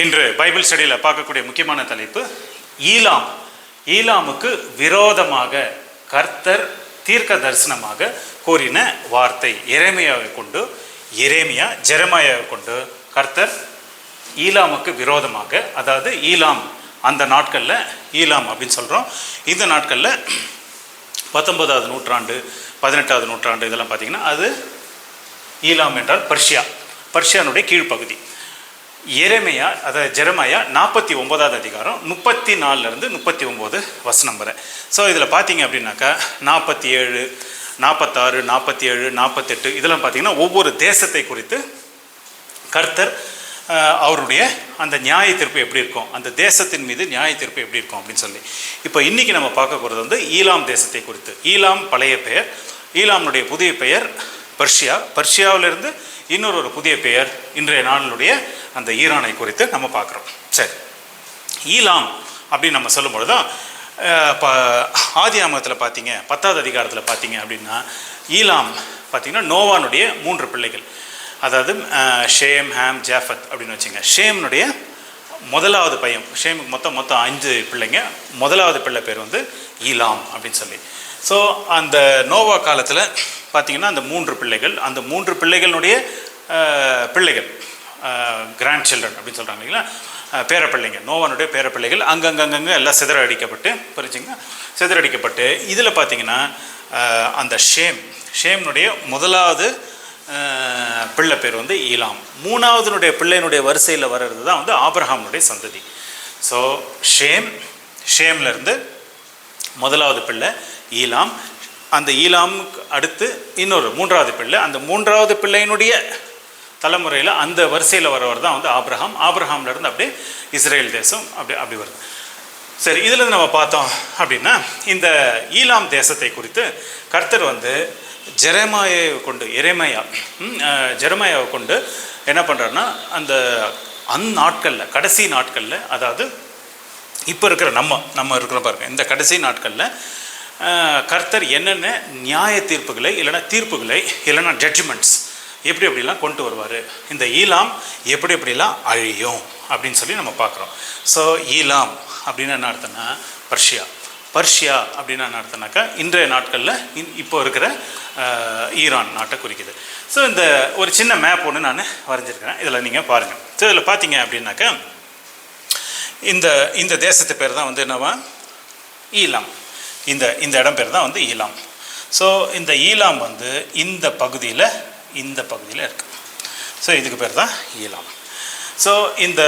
இன்று பைபிள் ஸ்டடியில் பார்க்கக்கூடிய முக்கியமான தலைப்பு ஈலாம். ஈலாமுக்கு விரோதமாக கர்த்தர் தீர்க்க தரிசனமாக கூறின வார்த்தை. ஜெரமாயாவை கொண்டு கர்த்தர் ஈலாமுக்கு விரோதமாக, அதாவது ஈலாம் அந்த நாட்களில் ஈலாம் அப்படின்னு சொல்கிறோம். இந்த நாட்களில் 19ஆவது நூற்றாண்டு 18ஆவது நூற்றாண்டு இதெல்லாம் பார்த்திங்கன்னா அது ஈலாம் என்றால் பர்ஷியானுடைய கீழ்ப்பகுதி. எரேமியா அதாவது ஜெரமாயா 49ஆவது அதிகாரம் 34 39 வசனம் வரை. ஸோ இதில் பார்த்தீங்க அப்படின்னாக்கா 47, 46, 47, 48 இதெல்லாம் பார்த்தீங்கன்னா ஒவ்வொரு தேசத்தை குறித்து கர்த்தர் அவருடைய அந்த நியாய தீர்ப்பு எப்படி இருக்கும், அந்த தேசத்தின் மீது நியாய தீர்ப்பு எப்படி இருக்கும் அப்படின்னு சொல்லி. இப்போ இன்றைக்கி நம்ம பார்க்க போகிறது வந்து ஈலாம் தேசத்தை குறித்து. ஈலாம் பழைய பெயர், ஈலாமுடைய புதிய பெயர் பர்ஷியாவிலிருந்து இன்னொரு புதிய பெயர் இன்றைய நாளினுடைய அந்த ஈரானை குறித்து நம்ம பார்க்குறோம். சரி, ஈலாம் அப்படின்னு நம்ம சொல்லும்பொழுது தான் ஆதியாகமத்தில் பார்த்தீங்க 10ஆவது அதிகாரத்தில் பார்த்தீங்க அப்படின்னா ஈலாம் பார்த்திங்கன்னா நோவானுடைய 3 பிள்ளைகள், அதாவது ஷேம், ஹாம், ஜாஃபத் அப்படின்னு வச்சுங்க. ஷேம்னுடைய முதலாவது பையன், ஷேமுக்கு மொத்தம் 5 பிள்ளைங்க. முதலாவது பிள்ளை பேர் வந்து ஈலாம் அப்படின்னு சொல்லி. ஸோ அந்த நோவா காலத்தில் பார்த்திங்கன்னா அந்த 3 பிள்ளைகள், அந்த 3 பிள்ளைகளுடைய பிள்ளைகள், கிராண்ட் சில்ட்ரன் அப்படின்னு சொல்கிறாங்க இல்லைங்களா, பேரப்பிள்ளைங்க, நோவானுடைய பேரப்பிள்ளைகள் அங்கங்கே எல்லாம் சிதறடிக்கப்பட்டு இதில் பார்த்திங்கன்னா அந்த ஷேம்னுடைய முதலாவது பிள்ளை பேர் வந்து ஈலாம். 3ஆவதுனுடைய பிள்ளையினுடைய வரிசையில் வர்றது தான் வந்து ஆபிரகாமுடைய சந்ததி. ஸோ ஷேம்லேருந்து முதலாவது பிள்ளை ஈலாம். அந்த ஈலாமுக்கு அடுத்து இன்னொரு 3ஆவது பிள்ளை, அந்த 3ஆவது பிள்ளையினுடைய தலைமுறையில் அந்த வரிசையில் வரவர் தான் வந்து ஆபிரகாம்லேருந்து அப்படியே இஸ்ரேல் தேசம் அப்படி வருது. சரி, இதில் நம்ம பார்த்தோம் அப்படின்னா இந்த ஈலாம் தேசத்தை குறித்து கர்த்தர் வந்து ஜெரமாயாவை கொண்டு என்ன பண்ணுறாருன்னா அந்நாட்களில் கடைசி நாட்களில், அதாவது இப்போ இருக்கிற நம்ம இருக்கிற பாருங்க, இந்த கடைசி நாட்களில் கர்த்தர் என்னென்ன நியாய தீர்ப்புகளை இல்லைன்னா ஜட்ஜ்மெண்ட்ஸ் எப்படிலாம் கொண்டு வருவார், இந்த ஈலாம் எப்படிலாம் அழியும் அப்படின்னு சொல்லி நம்ம பார்க்குறோம். ஸோ ஈலாம் அப்படின்னு என்ன அர்த்தம்னா பர்ஷியா அப்படின்னு என்ன அர்த்தம்னாக்கா இன்றைய நாட்களில் இப்போ இருக்கிற ஈரான் நாட்டை குறிக்குது. ஸோ இந்த ஒரு சின்ன மேப் ஒன்று நான் வரைஞ்சிருக்கிறேன், இதில் நீங்கள் பாருங்கள். ஸோ இதில் பார்த்தீங்க அப்படின்னாக்கா இந்த தேசத்து பேர் தான் வந்து என்னவா ஈலாம். இந்த இடம் பேர் தான் வந்து ஈலாம். ஸோ இந்த ஈலாம் வந்து இந்த பகுதியில் இருக்குது. ஸோ இதுக்கு பேர் தான் ஈலாம். ஸோ இந்த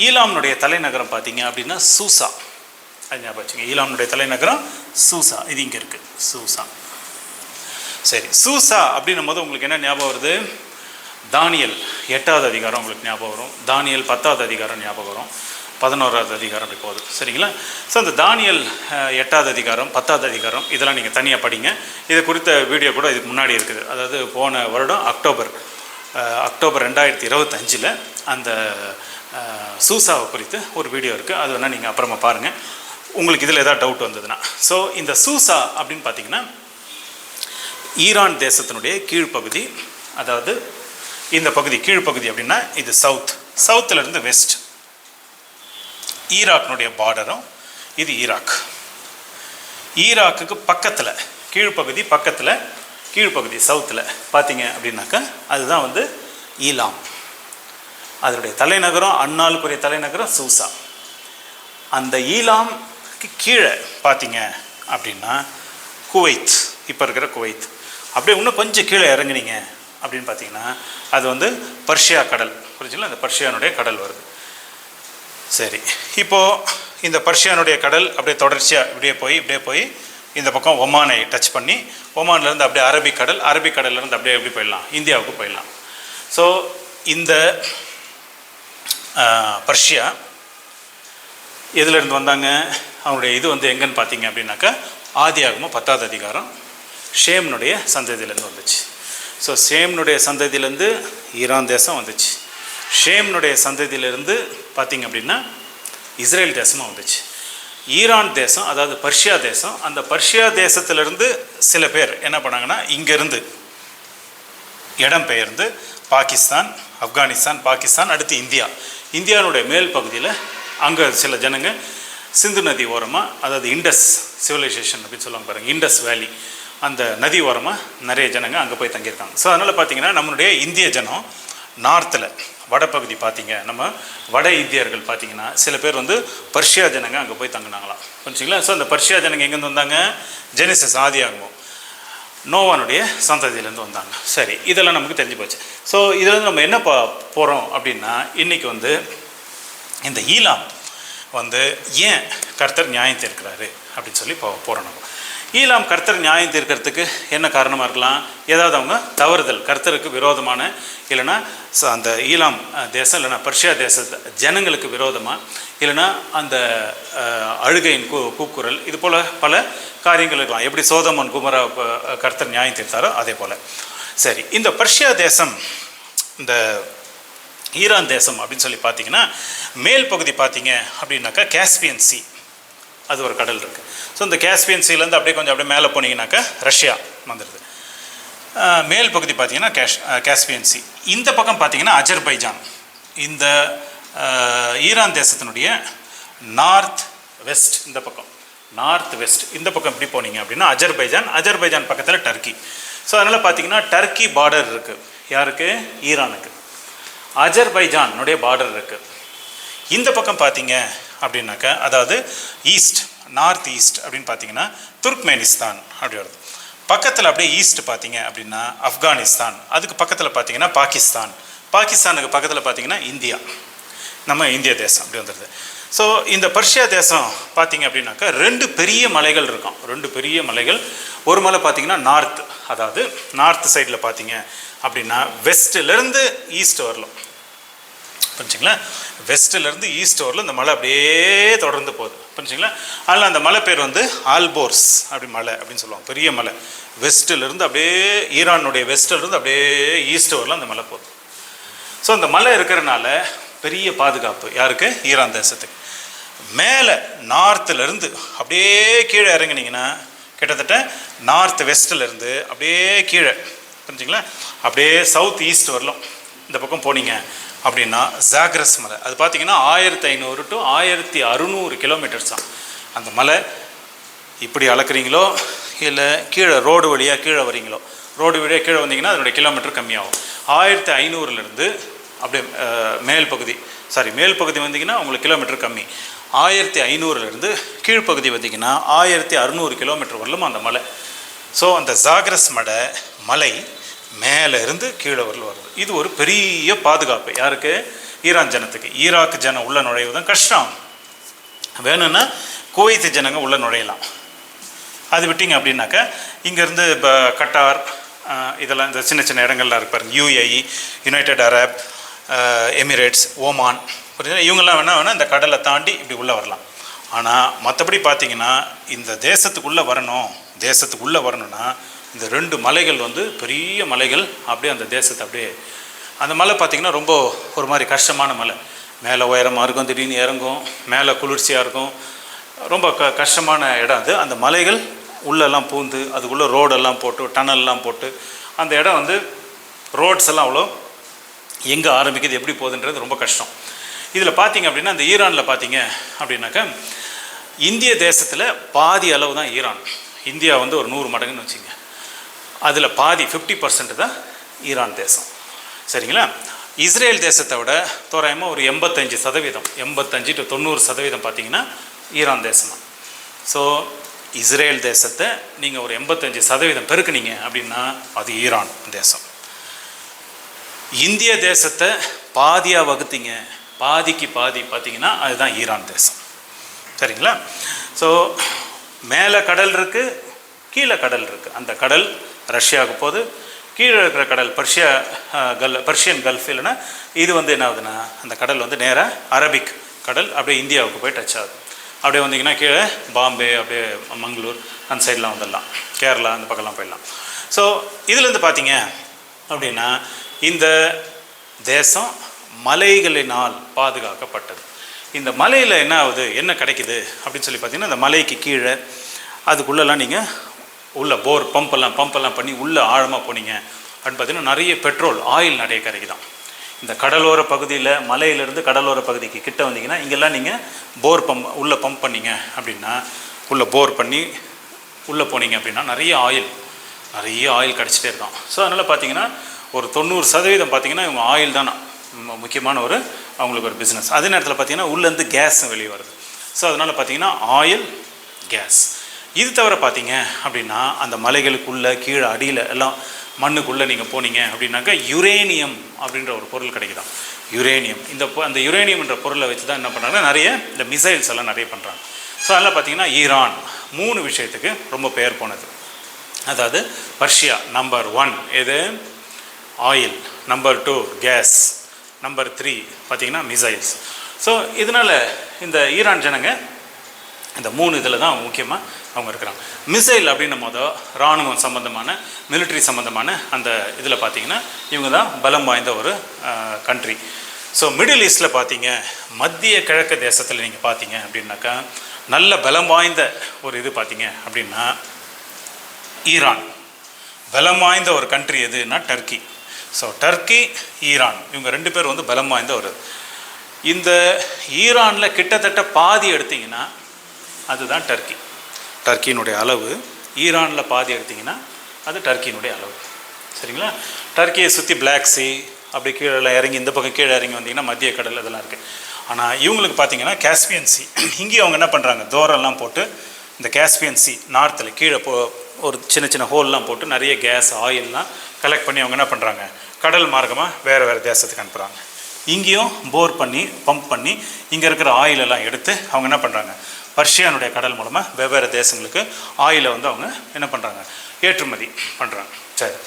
ஈலாம்னுடைய தலைநகரம் பார்த்தீங்க அப்படின்னா சூசா. அது ஞாபகம் வச்சுங்க, ஈலாம்னுடைய தலைநகரம் சூசா. இது இங்கே இருக்குது, சூசா. சரி, சூசா அப்படின்னும் போது உங்களுக்கு என்ன ஞாபகம் வருது? தானியல் 8ஆவது அதிகாரம் உங்களுக்கு ஞாபகம் வரும், தானியல் 10ஆவது அதிகாரம் ஞாபகம் வரும், 11ஆவது அதிகாரம் அப்படி போகுது. சரிங்களா? ஸோ அந்த தானியல் 8ஆவது அதிகாரம் 10ஆவது அதிகாரம் இதெல்லாம் நீங்கள் தனியாக படிங்க. இது குறித்த வீடியோ கூட இதுக்கு முன்னாடி இருக்குது. அதாவது போன வருடம் அக்டோபர் 2025 அந்த சூசாவை குறித்து ஒரு வீடியோ இருக்குது. அது வேணால் நீங்கள் அப்புறமா பாருங்கள், உங்களுக்கு இதில் எதாவது டவுட் வந்ததுன்னா. ஸோ இந்த சூசா அப்படின்னு பார்த்தீங்கன்னா ஈரான் தேசத்தினுடைய கீழ்ப்பகுதி, அதாவது இந்த பகுதி கீழ்ப்பகுதி அப்படின்னா இது சவுத்துலேருந்து வெஸ்ட், ஈராக்னுடைய பார்டரும் இது ஈராக்குக்கு பக்கத்தில் கீழ்ப்பகுதி சவுத்தில் பார்த்தீங்க அப்படின்னாக்கா அதுதான் வந்து ஈலாம். அதனுடைய தலைநகரம், அந்நாளுக்குரிய தலைநகரம் சூசா. அந்த ஈலாம்க்கு கீழே பார்த்தீங்க அப்படின்னா குவைத், இப்போ இருக்கிற குவைத். அப்படியே இன்னும் கொஞ்சம் கீழே இறங்குனீங்க அப்படின்னு பார்த்தீங்கன்னா அது வந்து பர்ஷியா கடல், புரிஞ்சுங்களா? அந்த பர்ஷியானுடைய கடல் வருது. சரி, இப்போது இந்த பர்ஷியானுடைய கடல் அப்படியே தொடர்ச்சியாக இப்படியே போய் இந்த பக்கம் ஒமானை டச் பண்ணி ஒமான்லேருந்து அப்படியே அரபிக்கடல்லேருந்து அப்படியே எப்படி போயிடலாம், இந்தியாவுக்கு போயிடலாம். ஸோ இந்த பர்ஷியா எதுலேருந்து வந்தாங்க, அவனுடைய இது வந்து எங்கன்னு பார்த்தீங்க அப்படின்னாக்கா ஆதியாகமம் 10ஆவது அதிகாரம் ஷேம்னுடைய சந்ததியிலேருந்து வந்துச்சு. ஸோ ஷேம்னுடைய சந்ததியிலேருந்து ஈரான் தேசம் வந்துச்சு. ஷேம்னுடைய சந்ததியிலிருந்து பார்த்திங்க அப்படின்னா இஸ்ரேல் தேசமாக வந்துச்சு. ஈரான் தேசம், அதாவது பர்ஷியா தேசம், அந்த பர்ஷியா தேசத்திலிருந்து சில பேர் என்ன பண்ணாங்கன்னா இங்கேருந்து இடம் பெயர்ந்து பாகிஸ்தான், ஆப்கானிஸ்தான், பாகிஸ்தான், அடுத்து இந்தியா. இந்தியாவுடைய மேல் பகுதியில் அங்கே சில ஜனங்க சிந்து நதி ஓரமாக, அதாவது இண்டஸ் சிவிலைசேஷன் அப்படின்னு சொல்லுவாங்க பாருங்கள், இண்டஸ் வேலி, அந்த நதி ஓரமாக நிறைய ஜனங்க அங்கே போய் தங்கியிருக்காங்க. ஸோ அதனால் பார்த்திங்கன்னா நம்மளுடைய இந்திய ஜனம் நார்த்தில் வடப்பகுதி பார்த்திங்க, நம்ம வட இந்தியர்கள் பார்த்திங்கன்னா சில பேர் வந்து பர்ஷியா ஜனங்க அங்கே போய் தங்கினாங்களாம், புரிஞ்சுங்களா? ஸோ அந்த பர்ஷியா ஜனங்க எங்கேருந்து வந்தாங்க? ஜெனிசஸ் ஆதியாகமம் நோவானுடைய சந்ததியிலேருந்து வந்தாங்க. சரி, இதெல்லாம் நமக்கு தெரிஞ்சு போச்சு. ஸோ இதில் நம்ம என்ன போகிறோம் அப்படின்னா, இன்றைக்கி வந்து இந்த ஈலாம் வந்து ஏன் கர்த்தர் நியாயம் தீர்க்கிறாரு அப்படின்னு சொல்லி போகிறோம். நம்ம ஈலாம் கர்த்தர் நியாயம் தீர்க்கிறதுக்கு என்ன காரணமாக இருக்கலாம்? ஏதாவது அவங்க தவறுதல், கர்த்தருக்கு விரோதமான, இல்லைன்னா அந்த ஈலாம் தேசம் இல்லைனா பர்ஷியா தேச ஜனங்களுக்கு விரோதமாக, இல்லைனா அந்த அழுகையின் கூக்குரல், இது போல் பல காரியங்கள் இருக்கலாம். எப்படி சோதமன் குமரா கர்த்தர் நியாயம் தீர்த்தாரோ அதே போல். சரி, இந்த பர்ஷியா தேசம், இந்த ஈரான் தேசம் அப்படின்னு சொல்லி பார்த்தீங்கன்னா, மேல் பகுதி பார்த்தீங்க அப்படின்னாக்கா காஸ்பியன் சி, அது ஒரு கடல் இருக்குது. ஸோ இந்த காஸ்பியன் சீலேருந்து அப்படியே கொஞ்சம் அப்படியே மேலே போனீங்கன்னாக்கா ரஷ்யா வந்துடுது. மேல் பகுதி பார்த்தீங்கன்னா காஸ்பியன் சி. இந்த பக்கம் பார்த்தீங்கன்னா அஜர்பைஜான். இந்த ஈரான் தேசத்தினுடைய நார்த் வெஸ்ட், இந்த பக்கம் நார்த் வெஸ்ட், இந்த பக்கம் இப்படி போனீங்க அப்படின்னா அஜர்பைஜான். அஜர்பைஜான் பக்கத்தில் டர்க்கி. ஸோ அதனால் பார்த்தீங்கன்னா டர்க்கி பார்டர் இருக்குது. யாருக்கு? ஈரானுக்கு. அஜர்பைஜானுடைய பார்டர் இருக்குது. இந்த பக்கம் பார்த்தீங்க அப்படின்னாக்கா, அதாவது ஈஸ்ட், நார்த் ஈஸ்ட் அப்படின்னு பார்த்தீங்கன்னா துர்க்மெனிஸ்தான் அப்படி வருது. பக்கத்தில் அப்படியே ஈஸ்ட் பார்த்தீங்க அப்படின்னா ஆப்கானிஸ்தான். அதுக்கு பக்கத்தில் பார்த்தீங்கன்னா பாகிஸ்தான். பாகிஸ்தானுக்கு பக்கத்தில் பார்த்தீங்கன்னா இந்தியா, நம்ம இந்திய தேசம் அப்படி வந்துடுது. ஸோ இந்த பர்ஷியா தேசம் பார்த்தீங்க அப்படின்னாக்கா 2 பெரிய மலைகள் இருக்கும். 2 பெரிய மலைகள். ஒரு மலை பார்த்தீங்கன்னா நார்த், அதாவது நார்த் சைடில் பார்த்தீங்க அப்படின்னா வெஸ்ட்டிலேருந்து ஈஸ்ட் வரலாம், புரிஞ்சுங்களா? வெஸ்ட்டிலேருந்து ஈஸ்ட் வரலாம் இந்த மலை அப்படியே தொடர்ந்து போகுது, புரிஞ்சுங்களா? அதில் அந்த மலை பேர் வந்து ஆல்போர்ஸ் அப்படி மலை அப்படின்னு சொல்லுவாங்க. பெரிய மலை. வெஸ்ட்டிலேருந்து அப்படியே ஈரானுடைய வெஸ்ட்டிலேருந்து அப்படியே ஈஸ்ட் வரலாம் அந்த மலை போகுது. ஸோ அந்த மலை இருக்கிறனால பெரிய பாதுகாப்பு யாருக்கு? ஈரான் தேசத்துக்கு. மேலே நார்த்துலேருந்து அப்படியே கீழே இறங்கினீங்கன்னா கிட்டத்தட்ட நார்த் வெஸ்ட்டிலேருந்து அப்படியே கீழே, புரிஞ்சுங்களா, அப்படியே சவுத் ஈஸ்ட் வரலாம் இந்த பக்கம் போனீங்க அப்படின்னா ஜாக்ரஸ் மலை. அது பார்த்தீங்கன்னா 1500 to 1600 கிலோமீட்டர்ஸ் தான் அந்த மலை. இப்படி அளக்குறீங்களோ இல்லை கீழே ரோடு வழியாக கீழே வரீங்களோ, ரோடு வழியாக கீழே வந்தீங்கன்னா அதனுடைய கிலோமீட்டர் கம்மியாகும். 1500லேருந்து அப்படியே மேல் பகுதி வந்தீங்கன்னா உங்களுக்கு கிலோமீட்டர் கம்மி. 1500லேருந்து கீழ்ப்பகுதி வந்தீங்கன்னா 1600 கிலோமீட்டர் வரலும் அந்த மலை. ஸோ அந்த ஜாக்ரஸ் மலை மேலே இருந்து கீழே வரல வருது. இது ஒரு பெரிய பாதுகாப்பு யாருக்கு? ஈரான் ஜனத்துக்கு. ஈராக் ஜனம் உள்ள நுழைவதும் கஷ்டம். வேணும்னா குவைத் ஜனங்க உள்ள நுழையலாம். அது விட்டிங்க அப்படின்னாக்கா இங்கேருந்து இப்போ கட்டார், இதெல்லாம் இந்த சின்ன சின்ன இடங்கள்லாம் இருக்கு பாருங்க, UAE, United Arab Emirates, Oman, புரியுதுங்களா? இவங்கெல்லாம் வேணால் இந்த கடலை தாண்டி இப்படி உள்ளே வரலாம். ஆனால் மற்றபடி பார்த்தீங்கன்னா இந்த தேசத்துக்குள்ளே வரணும்னா இந்த 2 மலைகள் வந்து பெரிய மலைகள். அப்படியே அந்த தேசத்தை அப்படியே அந்த மலை பார்த்திங்கன்னா ரொம்ப ஒரு மாதிரி கஷ்டமான மலை. மேலே உயரமாக இருக்கும், திடீர்னு இறங்கும், மேலே குளிர்ச்சியாக இருக்கும், ரொம்ப கஷ்டமான இடம் அது. அந்த மலைகள் உள்ளெல்லாம் பூந்து அதுக்குள்ளே ரோடெல்லாம் போட்டு டனல்லாம் போட்டு அந்த இடம் வந்து ரோட்ஸ் எல்லாம் அவ்வளோ எங்கே ஆரம்பிக்குது எப்படி போகுதுன்றது ரொம்ப கஷ்டம். இதில் பார்த்தீங்க அப்படின்னா இந்த ஈரானில் பார்த்தீங்க அப்படின்னாக்கா இந்திய தேசத்தில் பாதி அளவு தான் ஈரான். இந்தியா வந்து ஒரு 100 மடங்குன்னு வச்சுங்க. அதில் பாதி 50% தான் ஈரான் தேசம், சரிங்களா? இஸ்ரேல் தேசத்தை விட தோராயமாக ஒரு 85%, 85 to 90% பார்த்தீங்கன்னா ஈரான் தேசம் தான். ஸோ இஸ்ரேல் தேசத்தை நீங்கள் ஒரு 85% பெருக்குனீங்க அப்படின்னா அது ஈரான் தேசம். இந்திய தேசத்தை பாதியாக வகுத்தீங்க, பாதிக்கு பாதி பார்த்தீங்கன்னா அதுதான் ஈரான் தேசம், சரிங்களா? ஸோ மேலே கடல் இருக்குது, கீழே கடல் இருக்குது. அந்த கடல் ரஷ்யாவுக்கு போகுது, கீழே இருக்கிற கடல் பர்ஷியன் கல்ஃப், இல்லைன்னா இது வந்து என்ன ஆகுதுன்னா அந்த கடல் வந்து நேராக அரபிக் கடல் அப்படியே இந்தியாவுக்கு போய் டச் ஆகுது. அப்படியே வந்தீங்கன்னா கீழே பாம்பே, அப்படியே மங்களூர் அந்த சைட்லாம் வந்துடலாம், கேரளா அந்த பக்கம்லாம் போயிடலாம். ஸோ இதுலேருந்து பார்த்தீங்க அப்படின்னா இந்த தேசம் மலைகளினால் பாதுகாக்கப்பட்டது. இந்த மலையில் என்ன ஆகுது, என்ன கிடைக்குது அப்படின்னு சொல்லி பார்த்தீங்கன்னா, இந்த மலைக்கு கீழே அதுக்குள்ளெல்லாம் நீங்கள் உள்ள போர் பம்பெல்லாம் பண்ணி உள்ளே ஆழமாக போனீங்க அப்படின்னு பார்த்தீங்கன்னா நிறைய பெட்ரோல் ஆயில் நிறைய கிடைக்குதான். இந்த கடலோர பகுதியில் மலையிலேருந்து கடலோர பகுதிக்கு கிட்ட வந்தீங்கன்னா இங்கெல்லாம் நீங்கள் போர் உள்ளே பம்ப் பண்ணிங்க அப்படின்னா, உள்ளே போர் பண்ணி உள்ளே போனீங்க அப்படின்னா நிறைய ஆயில் கிடச்சிட்டே இருக்கும். ஸோ அதனால் பார்த்தீங்கன்னா ஒரு 90% பார்த்தீங்கன்னா இவங்க ஆயில் தான் முக்கியமான அவங்களுக்கு ஒரு பிஸ்னஸ். அதே நேரத்தில் பார்த்தீங்கன்னா உள்ளேருந்து கேஸும் வெளியே வருது. ஸோ அதனால் பார்த்தீங்கன்னா ஆயில், கேஸ். இது தவிர பார்த்தீங்க அப்படின்னா அந்த மலைகளுக்குள்ளே கீழே அடியில் எல்லாம் மண்ணுக்குள்ளே நீங்கள் போனீங்க அப்படின்னாக்கா யுரேனியம் அப்படின்ற ஒரு பொருள் கிடைக்குதான். யுரேனியம் அந்த யுரேனியம்ன்ற பொருளை வச்சு தான் என்ன பண்ணுறாங்கன்னா நிறைய இந்த மிசைல்ஸ் எல்லாம் நிறைய பண்ணுறாங்க. ஸோ அதெல்லாம் பார்த்தீங்கன்னா ஈரான் 3 விஷயத்துக்கு ரொம்ப பெயர் போனது. அதாவது பர்ஷியா நம்பர் 1 எது, ஆயில், நம்பர் 2 கேஸ், நம்பர் 3 பார்த்தீங்கன்னா மிசைல்ஸ். ஸோ இதனால் இந்த ஈரான் ஜனங்க இந்த 3 இதில் தான் முக்கியமாக அவங்க இருக்கிறாங்க. மிசைல் அப்படின்னும் போது இராணுவம் சம்மந்தமான மிலிட்ரி சம்மந்தமான அந்த இதில் பார்த்தீங்கன்னா இவங்க தான் பலம் வாய்ந்த ஒரு கண்ட்ரி. ஸோ மிடில் ஈஸ்டில் பார்த்தீங்க, மத்திய கிழக்கு தேசத்தில் நீங்கள் பார்த்தீங்க அப்படின்னாக்கா நல்ல பலம் வாய்ந்த ஒரு இது பார்த்தீங்க அப்படின்னா ஈரான். பலம் வாய்ந்த ஒரு கண்ட்ரி எதுன்னா டர்க்கி. ஸோ டர்க்கி, ஈரான் இவங்க 2 பேர் வந்து பலம் வாய்ந்த ஒரு இந்த ஈரானில் கிட்டத்தட்ட பாதி எடுத்திங்கன்னா அதுதான் டர்க்கி. டர்க்கியினுடைய அளவு ஈரானில் பாதி எடுத்திங்கன்னா அது டர்க்கியினுடைய அளவு. சரிங்களா? டர்க்கியை சுற்றி பிளாக் சி அப்படி கீழே இறங்கி இந்த பக்கம் கீழே இறங்கி வந்தீங்கன்னா மத்திய கடல் அதெல்லாம் இருக்குது. ஆனால் இவங்களுக்கு பார்த்தீங்கன்னா காஸ்பியன் சி. இங்கேயும் அவங்க என்ன பண்ணுறாங்க, தோரெல்லாம் போட்டு இந்த காஸ்பியன் சி நார்த்தில் கீழே ஒரு சின்ன ஹோல்லாம் போட்டு நிறைய கேஸ் ஆயில்லாம் கலெக்ட் பண்ணி அவங்க என்ன பண்ணுறாங்க, கடல் மார்க்கமாக வேறு தேசத்துக்கு அனுப்புகிறாங்க. இங்கேயும் போர் பண்ணி பம்ப் பண்ணி இங்கே இருக்கிற ஆயிலெல்லாம் எடுத்து அவங்க என்ன பண்ணுறாங்க, பர்ஷியானுடைய கடல் மூலமாக வெவ்வேறு தேசங்களுக்கு ஆயிலை வந்து அவங்க என்ன பண்ணுறாங்க, ஏற்றுமதி பண்ணுறாங்க. சரி,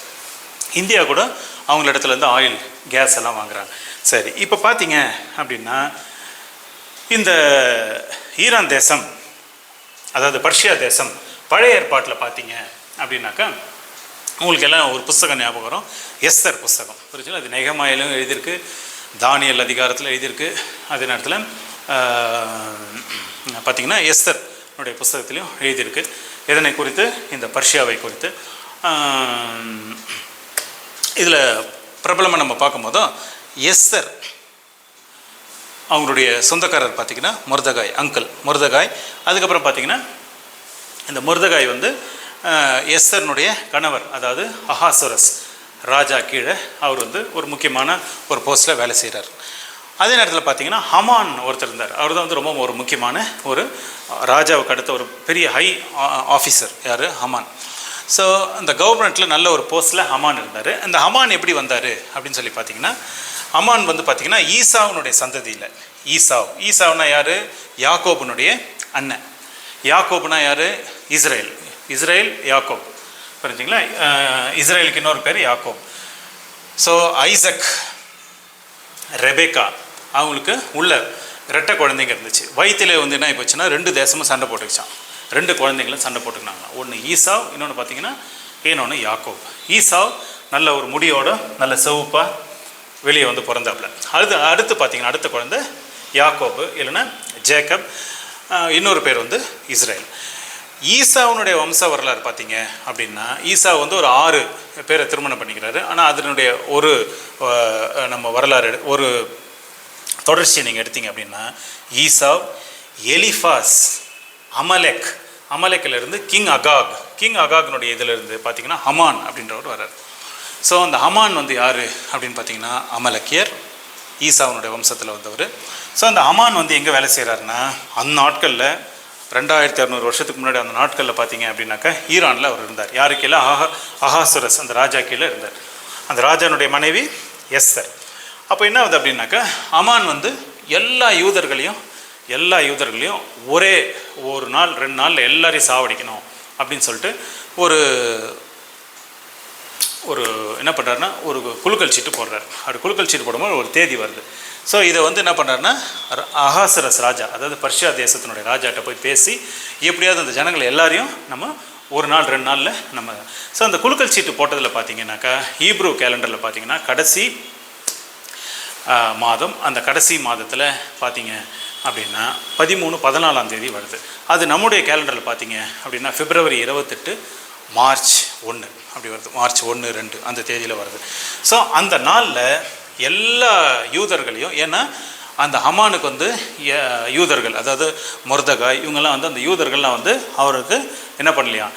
இந்தியா கூட அவங்கள இடத்துலேருந்து ஆயில் கேஸ் எல்லாம் வாங்குகிறாங்க. சரி, இப்போ பார்த்தீங்க அப்படின்னா இந்த ஈரான் தேசம், அதாவது பர்ஷியா தேசம், பழைய ஏற்பாட்டில் பார்த்தீங்க அப்படின்னாக்கா உங்களுக்கு எல்லாம் ஒரு புஸ்தகம் ஞாபகம் வரும், எஸ்தர் புஸ்தகம். புரிஞ்சுங்களா? அது நெகமாயிலும் எழுதியிருக்கு, தானியல் அதிகாரத்தில் எழுதியிருக்கு. அதே நேரத்தில் பார்த்திங்கன்னா எஸ்தர்னுடைய புஸ்தகத்திலையும் எழுதியிருக்கு. இதனை குறித்து, இந்த பர்ஷியாவை குறித்து. இதில் பிரபலமாக நம்ம பார்க்கும்போதும் எஸ்தர் அவங்களுடைய சொந்தக்காரர் பார்த்திங்கன்னா மொர்தகாய், அங்கிள் மொர்தகாய். அதுக்கப்புறம் பார்த்திங்கன்னா இந்த மொர்தகாய் வந்து எஸ்தர்னுடைய கணவர், அதாவது அஹாசுரஸ் ராஜா கீழே அவர் வந்து ஒரு முக்கியமான ஒரு போஸ்ட்டில் வேலை செய்கிறார். அதே நேரத்தில் பார்த்தீங்கன்னா ஹமான் ஒருத்தர் இருந்தார். அவர் தான் வந்து ரொம்ப ஒரு முக்கியமான ஒரு ராஜாவுக்கு அடுத்த ஒரு பெரிய ஹை ஆஃபீஸர். யார்? ஹமான். ஸோ அந்த கவர்மெண்ட்டில் நல்ல ஒரு போஸ்ட்டில் ஹமான் இருந்தார். அந்த ஹமான் எப்படி வந்தார் அப்படின்னு சொல்லி பார்த்தீங்கன்னா, ஹமான் வந்து பார்த்திங்கன்னா ஈசாவுனுடைய சந்ததியில். ஈசாவுனா யார்? யாக்கோபுனுடைய அண்ணன். யாக்கோபுனா யார்? இஸ்ரேல் யாக்கோப். புரிஞ்சுங்களா? இஸ்ரேலுக்கு இன்னொரு பேர் யாக்கோப். ஸோ ஐசக், ரெபேக்கா அவங்களுக்கு உள்ள 2 குழந்தைங்க இருந்துச்சு. வயிற்றில் வந்து என்ன போச்சுன்னா 2 தேசமும் சண்டை போட்டுக்கிச்சான். 2 குழந்தைங்களும் சண்டை போட்டுக்கினாங்க. ஒன்று ஈசாவ், இன்னொன்று பார்த்தீங்கன்னா இன்னொன்று யாக்கோப். ஈசாவ் நல்ல ஒரு முடியோட நல்ல செவப்பாக வெளியே வந்து பிறந்தாப்புல. அடுத்து பார்த்தீங்கன்னா அடுத்த குழந்தை யாக்கோபு, இல்லைன்னா ஜேக்கப். இன்னொரு பேர் வந்து இஸ்ரேல். ஈசாவுனுடைய வம்ச வரலாறு பார்த்தீங்க அப்படின்னா, ஈசா வந்து ஒரு 6 பேரை திருமணம் பண்ணிக்கிறாரு. ஆனால் அதனுடைய ஒரு நம்ம வரலாறு ஒரு தொடர்ச்சியை நீங்கள் எடுத்தீங்க அப்படின்னா, ஈசாவ், எலிஃபாஸ், அமலேக்கிலிருந்து கிங் அகாக்னுடைய இதிலிருந்து பார்த்தீங்கன்னா ஹமான் அப்படின்றவர் வர்றார். ஸோ அந்த ஹமான் வந்து யார் அப்படின்னு பார்த்தீங்கன்னா அமலக்கியர், ஈசாவுனுடைய வம்சத்தில் வந்தவர். ஸோ அந்த ஹமான் வந்து எங்கே வேலை செய்கிறாருன்னா, அந்த நாட்களில் 2600 வருஷத்துக்கு முன்னாடி அந்த நாட்களில் பார்த்தீங்க அப்படின்னாக்கா ஈரானில் அவர் இருந்தார். யாருக்கெல்லாம்? அஹாசுரஸ் அந்த ராஜா கீழே இருந்தார். அந்த ராஜானுடைய மனைவி எஸ்தர். அப்போ என்ன ஆகுது அப்படின்னாக்கா, அமான் வந்து எல்லா யூதர்களையும் ஒரே ஒரு நாள் 2 நாளில் எல்லாரையும் சாவடிக்கணும் அப்படின்னு சொல்லிட்டு ஒரு என்ன பண்ணுறாருன்னா ஒரு குலுக்கல் சீட்டு போடுறாரு. அப்படி குலுக்கல் சீட்டு போடும்போது ஒரு தேதி வருது. ஸோ இதை வந்து என்ன பண்ணுறாருன்னா அஹாசுரஸ் ராஜா, அதாவது பர்ஷியா தேசத்தினுடைய ராஜாட்ட போய் பேசி எப்படியாவது அந்த ஜனங்களை எல்லாரையும் நம்ம ஒரு நாள் 2 நாளில் நம்ம. ஸோ அந்த குலுக்கல் சீட்டு போட்டதில் பார்த்தீங்கன்னாக்கா ஹீப்ரூ கேலண்டரில் பார்த்தீங்கன்னா கடைசி மாதம், அந்த கடைசி மாதத்தில் பார்த்தீங்க அப்படின்னா 13-14 தேதி வருது. அது நம்முடைய கேலண்டரில் பார்த்தீங்க அப்படின்னா பிப்ரவரி 28, மார்ச் 1 அப்படி வருது. மார்ச் 1, 2 அந்த தேதியில் வருது. ஸோ அந்த நாளில் எல்லா யூதர்களையும், ஏன்னா அந்த ஹமானுக்கு வந்து யூதர்கள், அதாவது மொர்தகாய் இவங்கெல்லாம் வந்து அந்த யூதர்கள்லாம் வந்து அவருக்கு என்ன பண்ணலையா,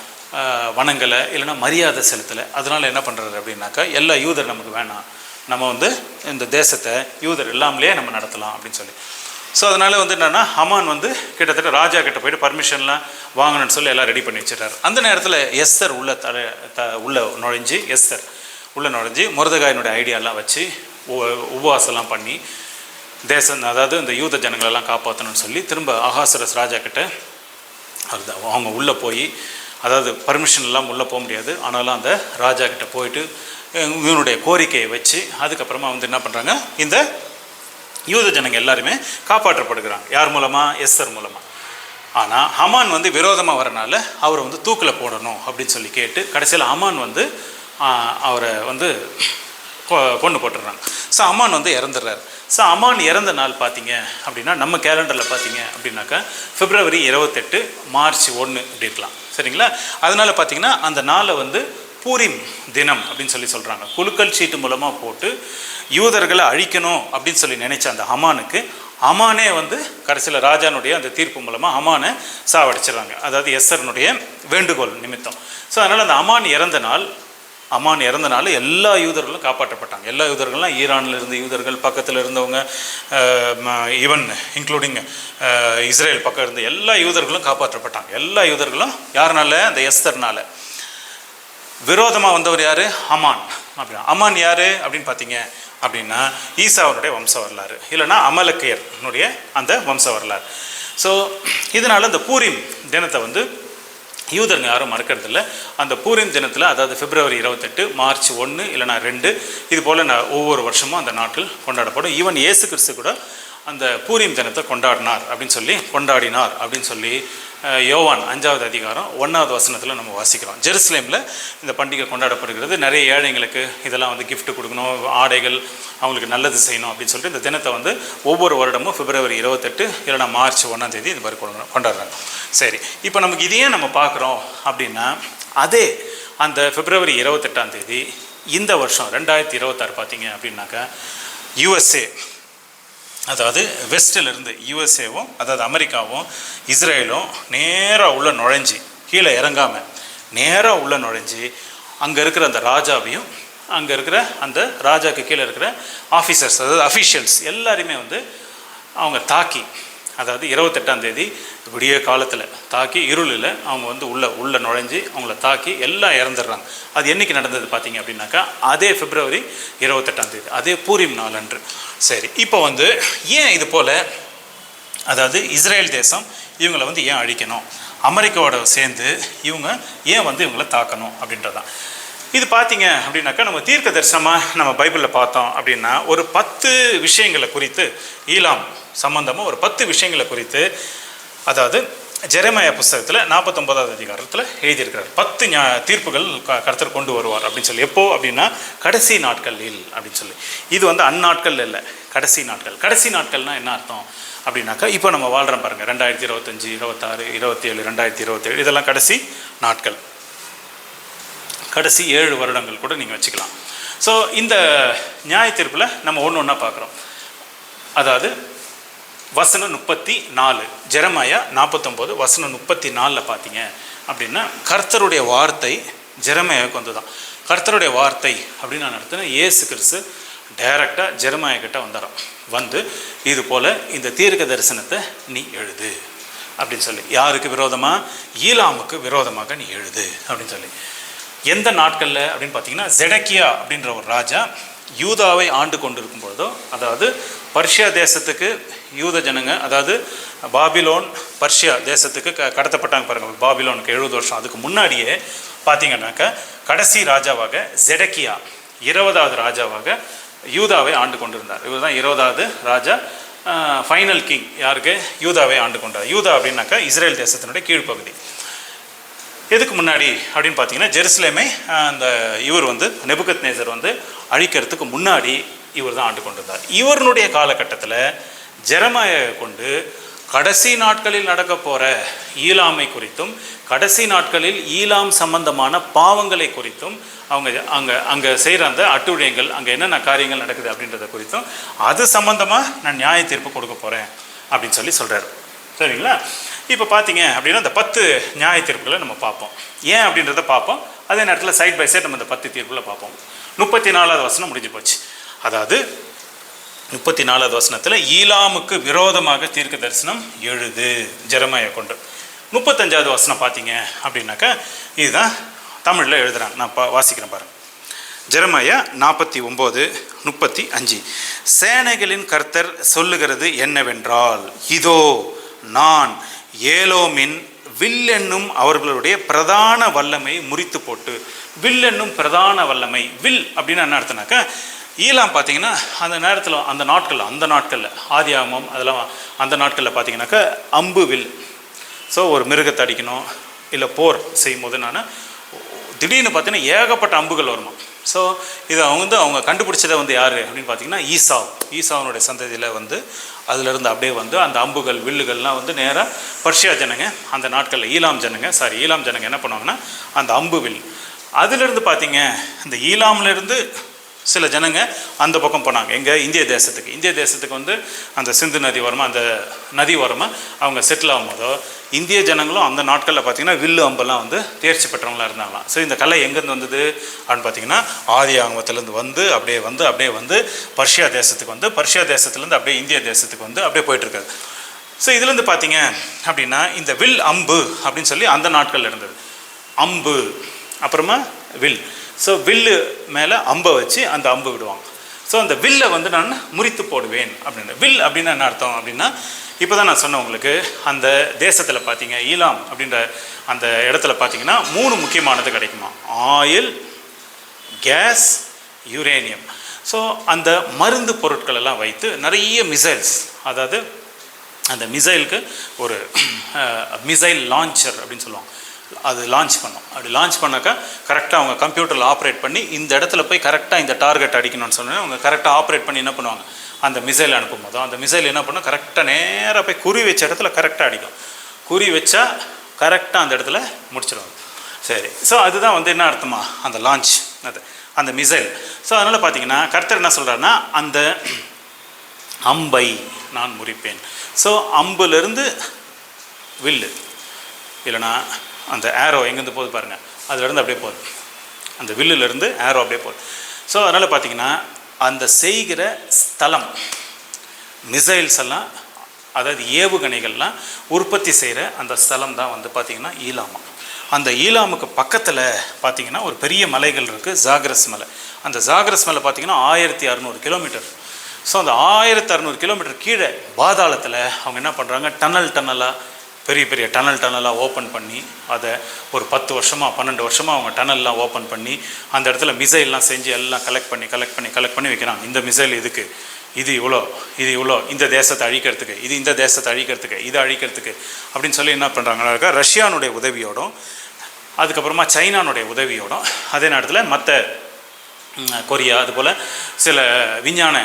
வணங்கலை, இல்லைன்னா மரியாதை செலுத்தலை. அதனால் என்ன பண்ணுறாரு அப்படின்னாக்கா, எல்லா யூதர் நமக்கு வேணாம், நம்ம வந்து இந்த தேசத்தை யூதர் இல்லாமலே நம்ம நடத்தலாம் அப்படின்னு சொல்லி. ஸோ அதனால் வந்து என்னென்னா, ஹமான் வந்து கிட்டத்தட்ட ராஜா கிட்ட போய்ட்டு பர்மிஷன்லாம் வாங்கணும்னு சொல்லி எல்லாம் ரெடி பண்ணி வச்சுட்டார். அந்த நேரத்தில் எஸ்தர் உள்ள நுழைஞ்சி மொர்தகாயினுடைய ஐடியாலாம் வச்சு உபவாசம்லாம் பண்ணி தேசம், அதாவது இந்த யூத ஜனங்களெல்லாம் காப்பாற்றணும்னு சொல்லி திரும்ப அகாசுரஸ் ராஜா கிட்ட அவங்க உள்ளே போய், அதாவது பர்மிஷன் எல்லாம் உள்ளே போக முடியாது, ஆனாலும் அந்த ராஜா கிட்ட போயிட்டு இவனுடைய கோரிக்கையை வச்சு அதுக்கப்புறமா வந்து என்ன பண்ணுறாங்க, இந்த யூத ஜனங்கள் எல்லாருமே காப்பாற்றப்படுகிறாங்க. யார் மூலமாக? எஸ்தர் மூலமாக. ஆனால் ஹமான் வந்து விரோதமாக வரனால அவரை வந்து தூக்கில் போடணும் அப்படின்னு சொல்லி கேட்டு கடைசியில் ஹமான் வந்து அவரை வந்து கொண்டு போட்டுடுறாங்க. ஸோ ஹமான் வந்து இறந்துடுறாரு. ஸோ ஹமான் இறந்த நாள் பார்த்தீங்க அப்படின்னா நம்ம கேலண்டரில் பார்த்தீங்க அப்படின்னாக்கா பிப்ரவரி 28, மார்ச் 1 இப்படி இருக்கலாம், சரிங்களா? அதனால் பார்த்தீங்கன்னா அந்த நாளை வந்து பூரிம் தினம் அப்படின்னு சொல்லி சொல்கிறாங்க. குலுக்கல் சீட்டு மூலமாக போட்டு யூதர்களை அழிக்கணும் அப்படின்னு சொல்லி நினைச்ச அந்த ஹமானுக்கு, ஹமானே வந்து கடைசியில் ராஜானுடைய அந்த தீர்ப்பு மூலமாக ஹமானை சாவடிச்சிடுறாங்க, அதாவது எஸ்தர்னுடைய வேண்டுகோள் நிமித்தம். ஸோ அதனால் அந்த ஹமான் இறந்த நாள் எல்லா யூதர்களும் காப்பாற்றப்பட்டாங்க. எல்லா யூதர்கள்லாம் ஈரானில் இருந்த யூதர்கள், பக்கத்தில் இருந்தவங்க, ஈவன் இன்க்ளூடிங் இஸ்ரேல் பக்கம் இருந்த எல்லா யூதர்களும் காப்பாற்றப்பட்டாங்க. எல்லா யூதர்களும் யாருனால? அந்த எஸ்தர்னால. விரோதமாக வந்தவர் யார்? ஹமான். அப்படின்னா ஹமான் யார் அப்படின்னு பார்த்தீங்க அப்படின்னா ஈசாவனுடைய வம்ச வரலாறு, இல்லைன்னா அமலக்கையர்னுடைய அந்த வம்ச வரலாறு. ஸோ இதனால் அந்த பூரிம் தினத்தை வந்து யூதருங்க யாரும் மறக்கிறதில்ல. அந்த பூரிம் தினத்தில், அதாவது பிப்ரவரி 28, மார்ச் 1 இல்லைனா 2 இது போல் ஒவ்வொரு வருஷமும் அந்த நாட்கள் கொண்டாடப்படும். ஈவன் இயேசு கிறிஸ்து கூட அந்த பூரிம் தினத்தை கொண்டாடினார் அப்படின்னு சொல்லி யோவான் 5வது அதிகாரம் 1வது வசனத்தில் நம்ம வாசிக்கிறோம். ஜெருசலேமில் இந்த பண்டிகை கொண்டாடப்படுகிறது. நிறைய ஏழைங்களுக்கு இதெல்லாம் வந்து கிஃப்ட் கொடுக்கணும், ஆடைகள், அவங்களுக்கு நல்லது செய்யணும் அப்படின்னு சொல்லிட்டு இந்த தினத்தை வந்து ஒவ்வொரு வருடமும் பிப்ரவரி 28 இல்லைனா மார்ச் 1ஆம் தேதி இது மாதிரி கொண்டாடுறாங்க. சரி, இப்போ நமக்கு இதையே நம்ம பார்க்குறோம் அப்படின்னா, அதே அந்த பிப்ரவரி 28ஆம் தேதி இந்த வருஷம் 2026 பார்த்தீங்க அப்படின்னாக்கா யுஎஸ்ஏ, அதாவது வெஸ்ட்டிலிருந்து யுஎஸ்ஏவும், அதாவது அமெரிக்காவும் இஸ்ரேலும் நேராக உள்ள நுழைஞ்சி, கீழே இறங்காமல் நேராக உள்ள நுழைஞ்சி அங்கே இருக்கிற அந்த ராஜாவையும், அங்கே இருக்கிற அந்த ராஜாவுக்கு கீழே இருக்கிற ஆஃபீஸர்ஸ், அதாவது அஃபீஷியல்ஸ் எல்லாருமே வந்து அவங்க தாக்கி, அதாவது 28ஆம் தேதி விடிய காலத்தில் தாக்கி, இருளில் அவங்க வந்து உள்ள நுழைஞ்சி அவங்கள தாக்கி எல்லாம் இறந்துடுறாங்க. அது என்றைக்கு நடந்தது பார்த்தீங்க அப்படின்னாக்கா அதே பிப்ரவரி 28ஆம் தேதி, அதே பூரிம் நாள் அன்று. சரி, இப்போ வந்து ஏன் இது போல், அதாவது இஸ்ரேல் தேசம் இவங்களை வந்து ஏன் அழிக்கணும், அமெரிக்காவோட சேர்ந்து இவங்க ஏன் வந்து இவங்களை தாக்கணும் அப்படின்றதான். இது பார்த்தீங்க அப்படின்னாக்கா நம்ம தீர்க்க தரிசனமாக நம்ம பைபிளில் பார்த்தோம் அப்படின்னா ஒரு 10 விஷயங்களை குறித்து, ஈலாம் சம்பந்தமாக ஒரு 10 விஷயங்களை குறித்து, அதாவது ஜெரமாயா புஸ்தகத்தில் 49வது அதிகாரத்தில் எழுதியிருக்கிறார். 10 தீர்ப்புகள் கர்த்தர் கொண்டு வருவார் அப்படின்னு சொல்லி. எப்போ அப்படின்னா கடைசி நாட்களில் அப்படின்னு சொல்லி. இது வந்து அந்நாட்கள் இல்லை, கடைசி நாட்கள். கடைசி நாட்கள்னால் என்ன அர்த்தம் அப்படின்னாக்கா இப்போ நம்ம வாழ்கிறோம் பாருங்கள், 2025, 26, 27, 2027 இதெல்லாம் கடைசி நாட்கள், கடைசி 7 வருடங்கள் கூட நீங்கள் வச்சுக்கலாம். ஸோ இந்த நியாய தீர்ப்பில் நம்ம ஒன்று பார்க்குறோம். அதாவது வசனம் 34, ஜெரமாயா 49 வசனம் 34 பார்த்தீங்க அப்படின்னா கர்த்தருடைய வார்த்தை ஜெரமாயாவுக்கு வந்து தான். கர்த்தருடைய வார்த்தை அப்படின்னு நான் நடத்தினேன், இயேசு கிறிஸ்து டைரெக்டாக ஜெரமாயா கிட்ட வந்து இது போல் இந்த தீர்க்க தரிசனத்தை நீ எழுது அப்படின்னு சொல்லி. யாருக்கு விரோதமாக? ஈலாமுக்கு விரோதமாக நீ எழுது அப்படின்னு சொல்லி. எந்த நாட்களில் அப்படின்னு பார்த்தீங்கன்னா ஜெடக்கியா அப்படின்ற ஒரு ராஜா யூதாவை ஆண்டு கொண்டு இருக்கும் பொழுதோ, அதாவது பர்ஷியா தேசத்துக்கு யூத ஜனங்க, அதாவது பாபிலோன் பர்ஷியா தேசத்துக்கு கடத்தப்பட்டாங்க பாருங்கள், பாபிலோனுக்கு 70 வருஷம். அதுக்கு முன்னாடியே பார்த்தீங்கன்னாக்கா கடைசி ராஜாவாக ஜெடக்கியா 20வது ராஜாவாக யூதாவை ஆண்டு கொண்டிருந்தார். இவர் தான் 20வது ராஜா, ஃபைனல் கிங். யாருக்கு? யூதாவை ஆண்டு கொண்டார். யூதா அப்படின்னாக்கா இஸ்ரேல் தேசத்தினுடைய கீழ்ப்பகுதி. எதுக்கு முன்னாடி அப்படின்னு பார்த்தீங்கன்னா ஜெருசலேமை அந்த இவர் வந்து நெபுகத்நேசர் வந்து அழிக்கிறதுக்கு முன்னாடி இவர் தான் ஆண்டு கொண்டிருந்தார். இவருடைய காலகட்டத்தில் ஜெரமாயை கொண்டு கடைசி நாட்களில் நடக்க போகிற ஈலாமை குறித்தும் கடைசி நாட்களில் ஈலாம் சம்பந்தமான பாவங்களை குறித்தும் அங்கே செய்கிற அந்த அட்டுழியங்கள் அங்கே என்னென்ன காரியங்கள் நடக்குது அப்படின்றத குறித்தும் அது சம்பந்தமாக நான் நியாய தீர்ப்பு கொடுக்க போகிறேன் அப்படின்னு சொல்கிறார். சரிங்களா? இப்போ பார்த்தீங்க அப்படின்னா இந்த 10 நியாய தீர்ப்புகளை நம்ம பார்ப்போம். ஏன் அப்படின்றத பார்ப்போம். அதே நேரத்தில் சைட் பை சைட் நம்ம இந்த 10 தீர்ப்புகளை பார்ப்போம். 34வது வசனம் முடிஞ்சு போச்சு. அதாவது 34வது வசனத்தில் ஈலாமுக்கு விரோதமாக தீர்க்க தரிசனம் எழுது ஜெரமையா கொண்டு. 35வது வசனம் பார்த்தீங்க அப்படின்னாக்கா இதுதான் தமிழில் எழுதுகிறாங்க. நான் வாசிக்கிறேன் பாருங்கள். ஜெரமையா 49:35. சேனைகளின் கர்த்தர் சொல்லுகிறது என்னவென்றால், இதோ நான் ஏலோமின் வில் என்னும் அவர்களுடைய பிரதான வல்லமை முறித்து போட்டு. வில் என்னும் பிரதான வல்லமை, வில் அப்படின்னு என்ன அர்த்தம்னாக்கா, ஈலாம் பார்த்தீங்கன்னா அந்த நேரத்தில் அந்த நாட்களில் ஆதியாகமம் அதெல்லாம் அந்த நாட்களில் பார்த்தீங்கன்னாக்கா அம்பு வில். ஸோ ஒரு மிருகத்தை அடிக்கணும் இல்லை போர் செய்யும் போது திடீர்னு பார்த்தீங்கன்னா ஏகப்பட்ட அம்புகள் வருமா. ஸோ இதை அவங்க கண்டுபிடிச்சதை யார் அப்படின்னு பார்த்தீங்கன்னா ஈசாவனுடைய சந்ததியில் அதிலிருந்து அப்படியே அந்த அம்புகள் வில்லுகள்லாம் நேராக பர்ஷியா ஜனங்க அந்த நாட்களில் ஈலாம் ஜனங்க என்ன பண்ணுவாங்கன்னா அந்த அம்பு வில் அதிலிருந்து பார்த்தீங்க இந்த ஈலாம்லேருந்து சில ஜனங்க அந்த பக்கம் போனாங்க. எங்கள் இந்திய தேசத்துக்கு அந்த சிந்து நதி ஓரமாக அந்த நதி ஓரமாக அவங்க செட்டில் ஆகும்போதோ இந்திய ஜனங்களும் அந்த நாட்களில் பார்த்திங்கன்னா வில்லு அம்பெல்லாம் தேர்ச்சி பெற்றவங்களாக இருந்தாங்களாம். ஸோ இந்த கலை எங்கேருந்து வந்தது அப்படின்னு பார்த்தீங்கன்னா ஆதி ஆகமத்துலேருந்து அப்படியே பர்ஷியா தேசத்துக்கு பர்ஷியா தேசத்துலேருந்து அப்படியே இந்திய தேசத்துக்கு அப்படியே போயிட்டுருக்காது. ஸோ இதுலேருந்து பார்த்தீங்க அப்படின்னா இந்த வில் அம்பு அப்படின்னு சொல்லி அந்த நாட்களில் இருந்தது. அம்பு அப்புறமா வில். ஸோ வில்லு மேலே அம்பை வச்சு அந்த அம்பு விடுவாங்க. ஸோ அந்த வில்லை நான் முறித்து போடுவேன் அப்படின்னு. வில் அப்படின்னா என்ன அர்த்தம் அப்படின்னா, இப்போ தான் நான் சொன்னேன் உங்களுக்கு, அந்த தேசத்தில் பார்த்தீங்க ஈலாம் அப்படின்ற அந்த இடத்துல பார்த்தீங்கன்னா 3 முக்கியமானது கிடைக்குமா. Oil, case, uranium. ஸோ அந்த மருந்து பொருட்கள் எல்லாம் வைத்து நிறைய மிசைல்ஸ், அதாவது அந்த மிசைலுக்கு ஒரு மிசைல் லான்ச்சர் அப்படின்னு சொல்லுவாங்க, அது லான்ச் பண்ணோம். அப்படி லான்ச் பண்ணாக்கா கரெக்டாக அவங்க கம்ப்யூட்டரில் ஆப்ரேட் பண்ணி இந்த இடத்துல போய் கரெக்டாக இந்த டார்கெட் அடிக்கணும்னு சொன்னோன்னே அவங்க கரெக்டாக ஆப்ரேட் பண்ணி என்ன பண்ணுவாங்க, அந்த மிசைல் அனுப்பும் போதும் அந்த மிசைல் என்ன பண்ணும், கரெக்டாக நேராக போய் குறி வச்ச இடத்துல கரெக்டாக அடிக்கும். குறி வச்சா கரெக்டாக அந்த இடத்துல முடிச்சிடுவாங்க. சரி, ஸோ அதுதான் என்ன அர்த்தமா அந்த லான்ச், அந்த மிசைல். ஸோ அதனால் பார்த்தீங்கன்னா கர்த்தர் என்ன சொல்கிறாருன்னா, அந்த அம்பை நான் முறிப்பேன். ஸோ அம்புலேருந்து வில்லு இல்லைனா அந்த ஏரோ எங்கேருந்து போகுது பாருங்கள், அதுலேருந்து அப்படியே போகுது, அந்த வில்லுலேருந்து ஏரோ அப்படியே போகுது. ஸோ அதனால் பார்த்திங்கன்னா அந்த செய்கிற ஸ்தலம் மிசைல்ஸ் எல்லாம், அதாவது ஏவுகணைகள்லாம் உற்பத்தி செய்கிற அந்த ஸ்தலம் தான் பார்த்திங்கன்னா ஈலாமா. அந்த ஈலாமுக்கு பக்கத்தில் பார்த்திங்கன்னா ஒரு பெரிய மலைகள் இருக்குது, ஜாகிரஸ் மலை. அந்த ஜாகிரஸ் மலை பார்த்திங்கன்னா 1600 கிலோமீட்டர். ஸோ அந்த 1600 கிலோமீட்டர் கீழே பாதாளத்தில் அவங்க என்ன பண்ணுறாங்க, டன்னலாக பெரிய டன்னலாக ஓப்பன் பண்ணி அதை ஒரு 10 வருஷமாக 12 வருஷமாக அவங்க டன்னல்லாம் ஓப்பன் பண்ணி அந்த இடத்துல மிசைல்லாம் செஞ்சு எல்லாம் கலெக்ட் பண்ணி வைக்கிறாங்க. இந்த மிசைல் இதுக்கு, இது இவ்வளோ இந்த தேசத்தை அழிக்கிறதுக்கு, இந்த தேசத்தை அழிக்கிறதுக்கு, இதை அழிக்கிறதுக்கு அப்படின்னு சொல்லி என்ன பண்ணுறாங்கனாக்கா ரஷ்யானுடைய உதவியோடும் அதுக்கப்புறமா சைனானுடைய உதவியோடும் அதே நேரத்தில் மற்ற கொரியா அதுபோல் சில விஞ்ஞான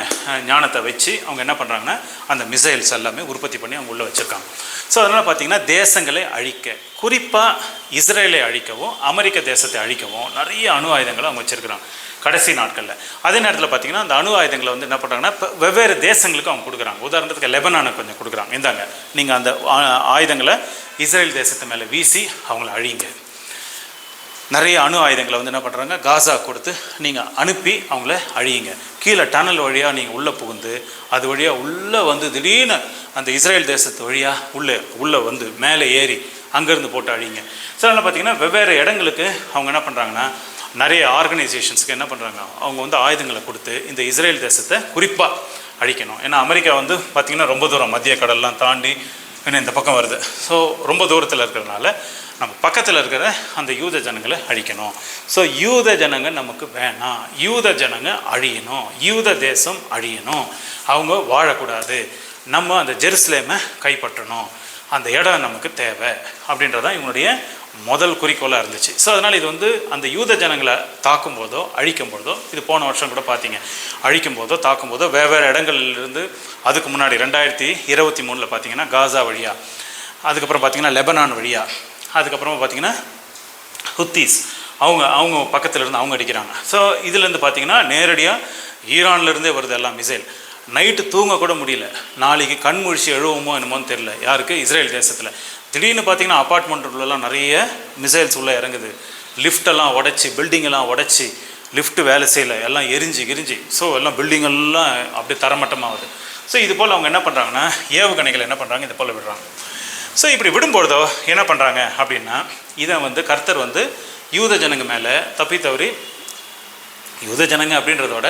ஞானத்தை வச்சு அவங்க என்ன பண்ணுறாங்கன்னா அந்த மிசைல்ஸ் எல்லாமே உற்பத்தி பண்ணி அவங்க உள்ளே வச்சுருக்காங்க. ஸோ அதனால் பார்த்திங்கன்னா தேசங்களை அழிக்க, குறிப்பாக இஸ்ரேலை அழிக்கவும் அமெரிக்க தேசத்தை அழிக்கவும் நிறைய அணு ஆயுதங்களை அவங்க வச்சுருக்கிறாங்க கடைசி நாட்களில். அதே நேரத்தில் பார்த்திங்கன்னா அந்த அணு ஆயுதங்களை என்ன பண்ணுறாங்கன்னா இப்போ வெவ்வேறு தேசங்களுக்கு அவங்க கொடுக்குறாங்க. உதாரணத்துக்கு லெபனானுக்கு கொஞ்சம் கொடுக்குறாங்க, இந்தாங்க நீங்கள் அந்த ஆயுதங்களை இஸ்ரேல் தேசத்து மேலே வீசி அவங்கள அழிங்க. நிறைய அணு ஆயுதங்களை என்ன பண்ணுறாங்க, காசா கொடுத்து நீங்கள் அனுப்பி அவங்கள அழியுங்க. கீழே டனல் வழியாக நீங்கள் உள்ளே புகுந்து அது வழியாக உள்ளே திடீர்னு அந்த இஸ்ரேல் தேசத்து வழியாக உள்ளே மேலே ஏறி அங்கேருந்து போட்டு அழிங்க. ஸோ அதனால் பார்த்திங்கன்னா வெவ்வேறு இடங்களுக்கு அவங்க என்ன பண்ணுறாங்கன்னா நிறைய ஆர்கனைசேஷன்ஸுக்கு என்ன பண்ணுறாங்க, அவங்க ஆயுதங்களை கொடுத்து இந்த இஸ்ரேல் தேசத்தை குறிப்பாக அழிக்கணும். ஏன்னா அமெரிக்கா பார்த்திங்கன்னா ரொம்ப தூரம் மத்திய கடல்லாம் தாண்டி இந்த பக்கம் வருது. ஸோ ரொம்ப தூரத்தில் இருக்கிறதுனால நம்ம பக்கத்தில் இருக்கிற அந்த யூத ஜனங்களை அழிக்கணும். ஸோ யூத ஜனங்க நமக்கு வேணாம், யூத ஜனங்க அழியணும், யூத தேசம் அழியணும், அவங்க வாழக்கூடாது, நம்ம அந்த ஜெருசலேமை கைப்பற்றணும், அந்த இடம் நமக்கு தேவை அப்படின்றதான் இவங்களுடைய முதல் குறிக்கோளாக இருந்துச்சு. ஸோ அதனால் இது வந்து அந்த யூத ஜனங்களை தாக்கும் போதோ அழிக்கும் போதோ, இது போன வருஷம் கூட பார்த்தீங்க, அழிக்கும் போதோ தாக்கும் போதோ வெவ்வேறு இடங்கள்லேருந்து, அதுக்கு முன்னாடி 2023 பார்த்தீங்கன்னா காசா வழியாக, அதுக்கப்புறம் பார்த்தீங்கன்னா லெபனான் வழியாக, அதுக்கப்புறமா பார்த்தீங்கன்னா ஹுத்தீஸ் அவங்க பக்கத்தில் இருந்து அவங்க அடிக்கிறாங்க. ஸோ இதுலேருந்து பார்த்தீங்கன்னா நேரடியாக ஈரான்லேருந்தே வருது எல்லாம் மிசைல். நைட்டு தூங்க கூட முடியல, நாளைக்கு கண் முழிச்சு எழுவோமோ என்னமோன்னு தெரில யாருக்கு, இஸ்ரேல் தேசத்தில். திடீர்னு பார்த்தீங்கன்னா அப்பார்ட்மெண்ட்டுக்குள்ளெல்லாம் நிறைய மிசைல்ஸ் உள்ளே இறங்குது, லிஃப்டெல்லாம் உடச்சி, பில்டிங்கெல்லாம் உடச்சி, லிஃப்ட்டு வேலை செய்யலை, எல்லாம் எரிஞ்சு. ஸோ எல்லாம் பில்டிங்கெல்லாம் அப்படியே தரமட்டமாகுது. ஸோ இது போல் அவங்க என்ன பண்ணுறாங்கன்னா ஏவுகணைகள் என்ன பண்ணுறாங்க, இது போல் விடுறாங்க. ஸோ இப்படி விடும்பொழுதோ என்ன பண்ணுறாங்க அப்படின்னா, இதை வந்து கர்த்தர் வந்து யூத ஜனங்க மேலே தப்பி தவறி, யூத ஜனங்க அப்படின்றதோட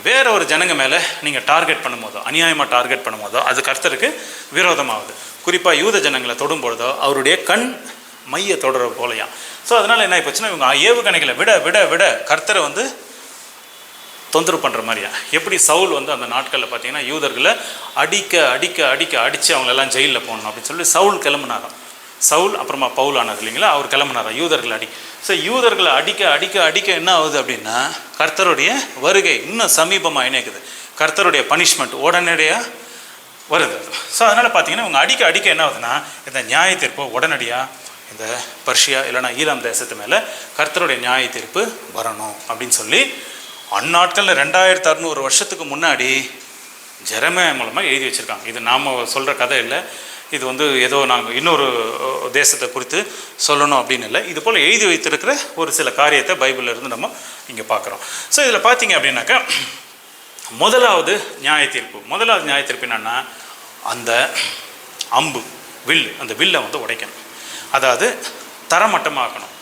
வேற ஒரு ஜனங்க மேலே நீங்கள் டார்கெட் பண்ணும்போதோ, அநியாயமாக டார்கெட் பண்ணும்போதோ அது கர்த்தருக்கு விரோதமாகுது. குறிப்பாக யூத ஜனங்களை தொடும்பொழுதோ அவருடைய கண் மைய தொடர போலையா. ஸோ அதனால் என்ன ஆகிப்போச்சுன்னா, இவங்க ஏவுகணைகளை விட விட விட கர்த்தரை வந்து தொந்தரவு பண்ணுற மாதிரியா. எப்படி சவுல் வந்து அந்த நாட்களில் பார்த்தீங்கன்னா யூதர்களை அடித்து அவங்களெல்லாம் ஜெயிலில் போகணும் அப்படின்னு சொல்லி சவுல் கிளம்புனாராம். சவுல் அப்புறமா பவுல் ஆனார் இல்லைங்களா, அவர் கிளம்புனாரா யூதர்களை ஸோ யூதர்களை அடிக்க என்ன ஆகுது அப்படின்னா, கர்த்தருடைய வருகை இன்னும் சமீபமாக இணைக்குது, கர்த்தருடைய பனிஷ்மெண்ட் உடனடியாக வருது. ஸோ அதனால் பார்த்தீங்கன்னா இவங்க அடிக்க என்ன ஆகுதுன்னா, இந்த நியாய தீர்ப்பு உடனடியாக இந்த பர்ஷியா இல்லைனா ஈரான் தேசத்து மேலே கர்த்தருடைய நியாய தீர்ப்பு வரணும் அப்படின்னு சொல்லி அந்நாட்களில் 2600 வருஷத்துக்கு முன்னாடி ஜெரமியா மூலமாக எழுதி வச்சுருக்காங்க. இது நாம் சொல்கிற கதை இல்லை, இது வந்து ஏதோ நாங்கள் இன்னொரு தேசத்தை குறித்து சொல்லணும் அப்படின்னு இல்லை, இது போல் எழுதி வைத்திருக்கிற ஒரு சில காரியத்தை பைபிளில் இருந்து நம்ம இங்கே பார்க்குறோம். ஸோ இதில் பார்த்தீங்க அப்படின்னாக்கா முதலாவது நியாய தீர்ப்பு என்னென்னா, அந்த அம்பு அந்த வில்லை வந்து உடைக்கணும், அதாவது தரமட்டமாக்கணும்.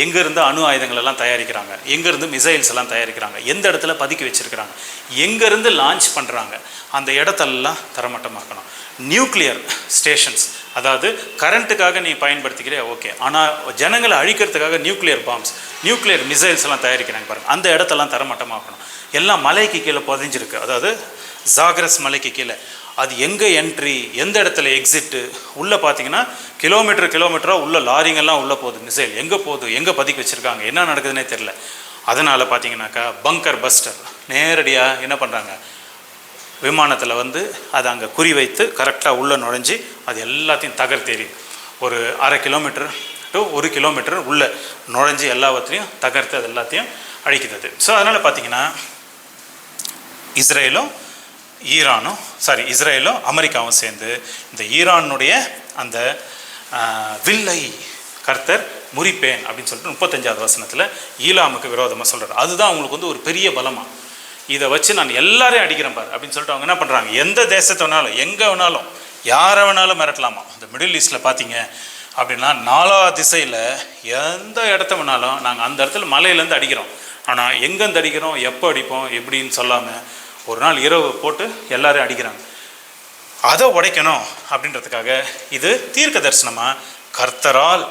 எங்கேருந்து அணு ஆயுதங்கள் எல்லாம் தயாரிக்கிறாங்க, எங்கேருந்து மிசைல்ஸ் எல்லாம் தயாரிக்கிறாங்க, எந்த இடத்துல பதுக்கி வச்சுருக்கிறாங்க, எங்கேருந்து லான்ச் பண்ணுறாங்க, அந்த இடத்தெல்லாம் தரமட்டமாக்கணும். நியூக்ளியர் ஸ்டேஷன்ஸ், அதாவது கரண்ட்டுக்காக நீ பயன்படுத்திக்கிறே ஓகே, ஆனால் ஜனங்களை அழிக்கிறதுக்காக நியூக்ளியர் பாம்ஸ், நியூக்ளியர் மிசைல்ஸ் எல்லாம் தயாரிக்கிறாங்க பாருங்கள், அந்த இடத்தெல்லாம் தரமட்டமாக்கணும். எல்லாம் மலைக்கு கீழே புதைஞ்சிருக்கு, அதாவது ஜாகிரஸ் மலைக்கு கீழே. அது எங்கே என்ட்ரி, எந்த இடத்துல எக்ஸிட்டு, உள்ளே பார்த்தீங்கன்னா கிலோமீட்டராக உள்ள லாரிங்கெல்லாம் உள்ளே போகுது, மிசைல் எங்கே போகுது, எங்கே பதுக்கி வச்சுருக்காங்க, என்ன நடக்குதுன்னே தெரில. அதனால் பார்த்தீங்கன்னாக்கா பங்கர் பஸ்டர் நேரடியாக என்ன பண்ணுறாங்க, விமானத்தில் வந்து அதை அங்கே குறிவைத்து கரெக்டாக உள்ளே நுழைஞ்சி அது எல்லாத்தையும் தகர்த்தெறி ஒரு 1/2 கிலோமீட்டர் டு 1 கிலோமீட்டர் உள்ளே நுழைஞ்சி எல்லாவற்றையும் தகர்த்து அது எல்லாத்தையும் அழிக்கிறது. ஸோ அதனால் பார்த்தீங்கன்னா இஸ்ரேலும் அமெரிக்காவும் சேர்ந்து இந்த ஈரானுடைய அந்த வில்லை கர்த்தர் முறிப்பேன் அப்படின்னு சொல்லிட்டு 35வது வசனத்தில் ஈலாமுக்கு விரோதமாக சொல்கிறார். அதுதான் அவங்களுக்கு வந்து ஒரு பெரிய பலமாக, இதை வச்சு நான் எல்லாரையும் அடிக்கிறேன் பார் அப்படின்னு சொல்லிட்டு அவங்க என்ன பண்ணுறாங்க, எந்த தேசத்தை வேணாலும் எங்கே வேணாலும் யாரை வேணாலும் மிரட்டலாமா. இந்த மிடில் ஈஸ்டில் பார்த்தீங்க அப்படின்னா 4 திசையில் எந்த இடத்த வேணாலும் நாங்கள் அந்த இடத்துல மலையிலேருந்து அடிக்கிறோம், ஆனால் எங்கேருந்து அடிக்கிறோம், எப்போ அடிப்போம் எப்படின்னு சொல்லாமல் ஒரு நாள் இரவு போட்டு எல்லாரையும் அடிக்கிறாங்க. அதை உடைக்கணும் அப்படின்றதுக்காக இது தீர்க்க தரிசனமாக கர்த்தரால்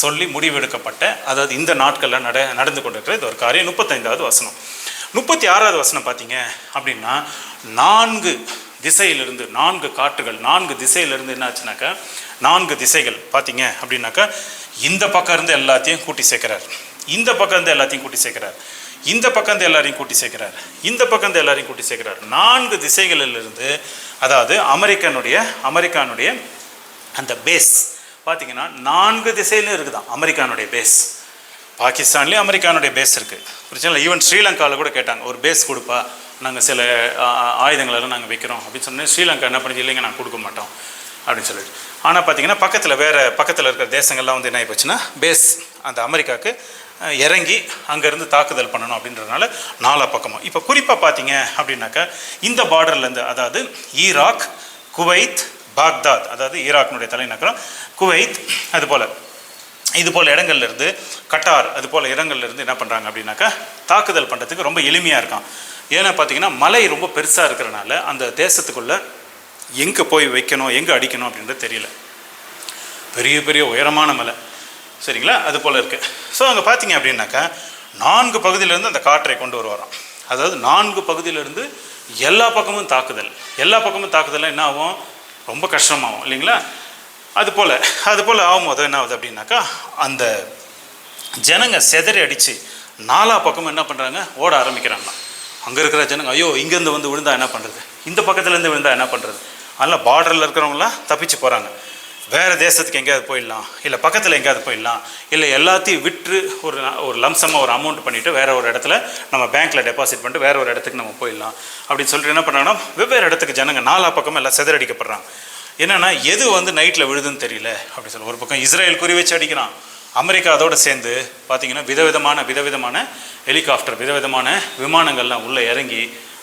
சொல்லி முடிவெடுக்கப்பட்ட, அதாவது இந்த நாட்களில் நடந்து கொண்டிருக்கிற இது ஒரு காரியம். 35வது வசனம். 36வது வசனம் பார்த்தீங்க அப்படின்னா 4 திசையிலிருந்து 4 காற்றுகள் 4 திசையிலிருந்து என்ன ஆச்சுனாக்கா 4 திசைகள் பார்த்தீங்க அப்படின்னாக்கா இந்த பக்கம் இருந்து எல்லாத்தையும் கூட்டி சேர்க்கிறார், இந்த பக்கம் இருந்து எல்லாத்தையும் கூட்டி சேர்க்கிறார், இந்த பக்கம் இருந்து எல்லாரையும் கூட்டி சேர்க்கிறார், இந்த பக்கம் இருந்து எல்லாரையும் கூட்டி சேர்க்கிறார். 4 திசைகளிலிருந்து, அதாவது அமெரிக்கானுடைய அந்த பேஸ் பார்த்தீங்கன்னா 4 திசையிலும் இருக்குதான் அமெரிக்கானுடைய பேஸ். பாகிஸ்தான்லேயும் அமெரிக்கானுடைய பேஸ் இருக்குது, பிரச்சனை. ஈவன் ஸ்ரீலங்காவில் கூட கேட்டாங்க, ஒரு பேஸ் கொடுப்பா, நாங்கள் சில ஆயுதங்களெல்லாம் நாங்கள் வைக்கிறோம் அப்படின்னு சொன்னேன். ஸ்ரீலங்கா என்ன பண்ணி, இல்லைங்க நாங்கள் கொடுக்க மாட்டோம் அப்படின்னு சொல்லிட்டு. ஆனால் பார்த்தீங்கன்னா பக்கத்தில் இருக்கிற தேசங்கள்லாம் வந்து என்ன ஆகி போச்சுன்னா பேஸ் அந்த அமெரிக்காவுக்கு இறங்கி அங்கேருந்து தாக்குதல் பண்ணணும் அப்படின்றதுனால 4 பக்கமும். இப்போ குறிப்பாக பார்த்தீங்க அப்படின்னாக்கா இந்த பார்டர்லேருந்து, அதாவது ஈராக், குவைத், பாக்தாத், அதாவது ஈராக்கினுடைய தலைநகரம் குவைத், இது போல் இடங்கள்லேருந்து கட்டார், அது போல் இடங்கள்லேருந்து என்ன பண்ணுறாங்க அப்படின்னாக்கா தாக்குதல் பண்ணுறதுக்கு ரொம்ப எளிமையாக இருக்கான். ஏன்னா பார்த்தீங்கன்னா மலை ரொம்ப பெருசாக இருக்கிறனால அந்த தேசத்துக்குள்ளே எங்கே போய் வைக்கணும், எங்கே அடிக்கணும் அப்படின்றது தெரியல. பெரிய உயரமான மலை, சரிங்களா, அது போல் இருக்குது. ஸோ அங்கே பார்த்தீங்க அப்படின்னாக்கா 4 பகுதியிலேருந்து அந்த காற்றை கொண்டு வருவாராம். அதாவது 4 பகுதியிலேருந்து எல்லா பக்கமும் தாக்குதல் என்ன ஆகும், ரொம்ப கஷ்டமாகும் இல்லைங்களா. அது போல் ஆகும்போது என்ன ஆகுது அப்படின்னாக்கா, அந்த ஜனங்க செதறி அடித்து நாலா பக்கமும் என்ன பண்ணுறாங்க, ஓட ஆரம்பிக்கிறாங்க. அங்கே இருக்கிற ஜனங்க, ஐயோ இங்கேருந்து வந்து விழுந்தா என்ன பண்ணுறது, இந்த பக்கத்துலேருந்து விழுந்தா என்ன பண்ணுறது, அதனால் பார்டரில் இருக்கிறவங்களாம் தப்பிச்சு போகிறாங்க. வேறு தேசத்துக்கு எங்கேயாவது போயிடலாம், இல்லை பக்கத்தில் எங்கேயாவது போயிடலாம், இல்லை எல்லாத்தையும் விற்று ஒரு லம்சமாக ஒரு அமௌண்ட் பண்ணிவிட்டு வேறு ஒரு இடத்துல நம்ம பேங்க்கில் டெபாசிட் பண்ணிட்டு வேறு ஒரு இடத்துக்கு நம்ம போயிடலாம் அப்படின்னு சொல்லிட்டு என்ன பண்ணுறாங்கன்னா, வெவ்வேறு இடத்துக்கு ஜனங்க நாலா பக்கமும் எல்லாம் செதறடிக்கப்படுறாங்க. என்னென்னா, எது வந்து நைட்டில் விழுதுன்னு தெரியல அப்படின்னு சொல்லி ஒரு பக்கம் இஸ்ரேல் குறி வச்சு அடிக்கிறான். அமெரிக்கா அதோடு சேர்ந்து பார்த்திங்கன்னா விதவிதமான ஹெலிகாப்டர், விதவிதமான விமானங்கள்லாம் உள்ளே இறங்கி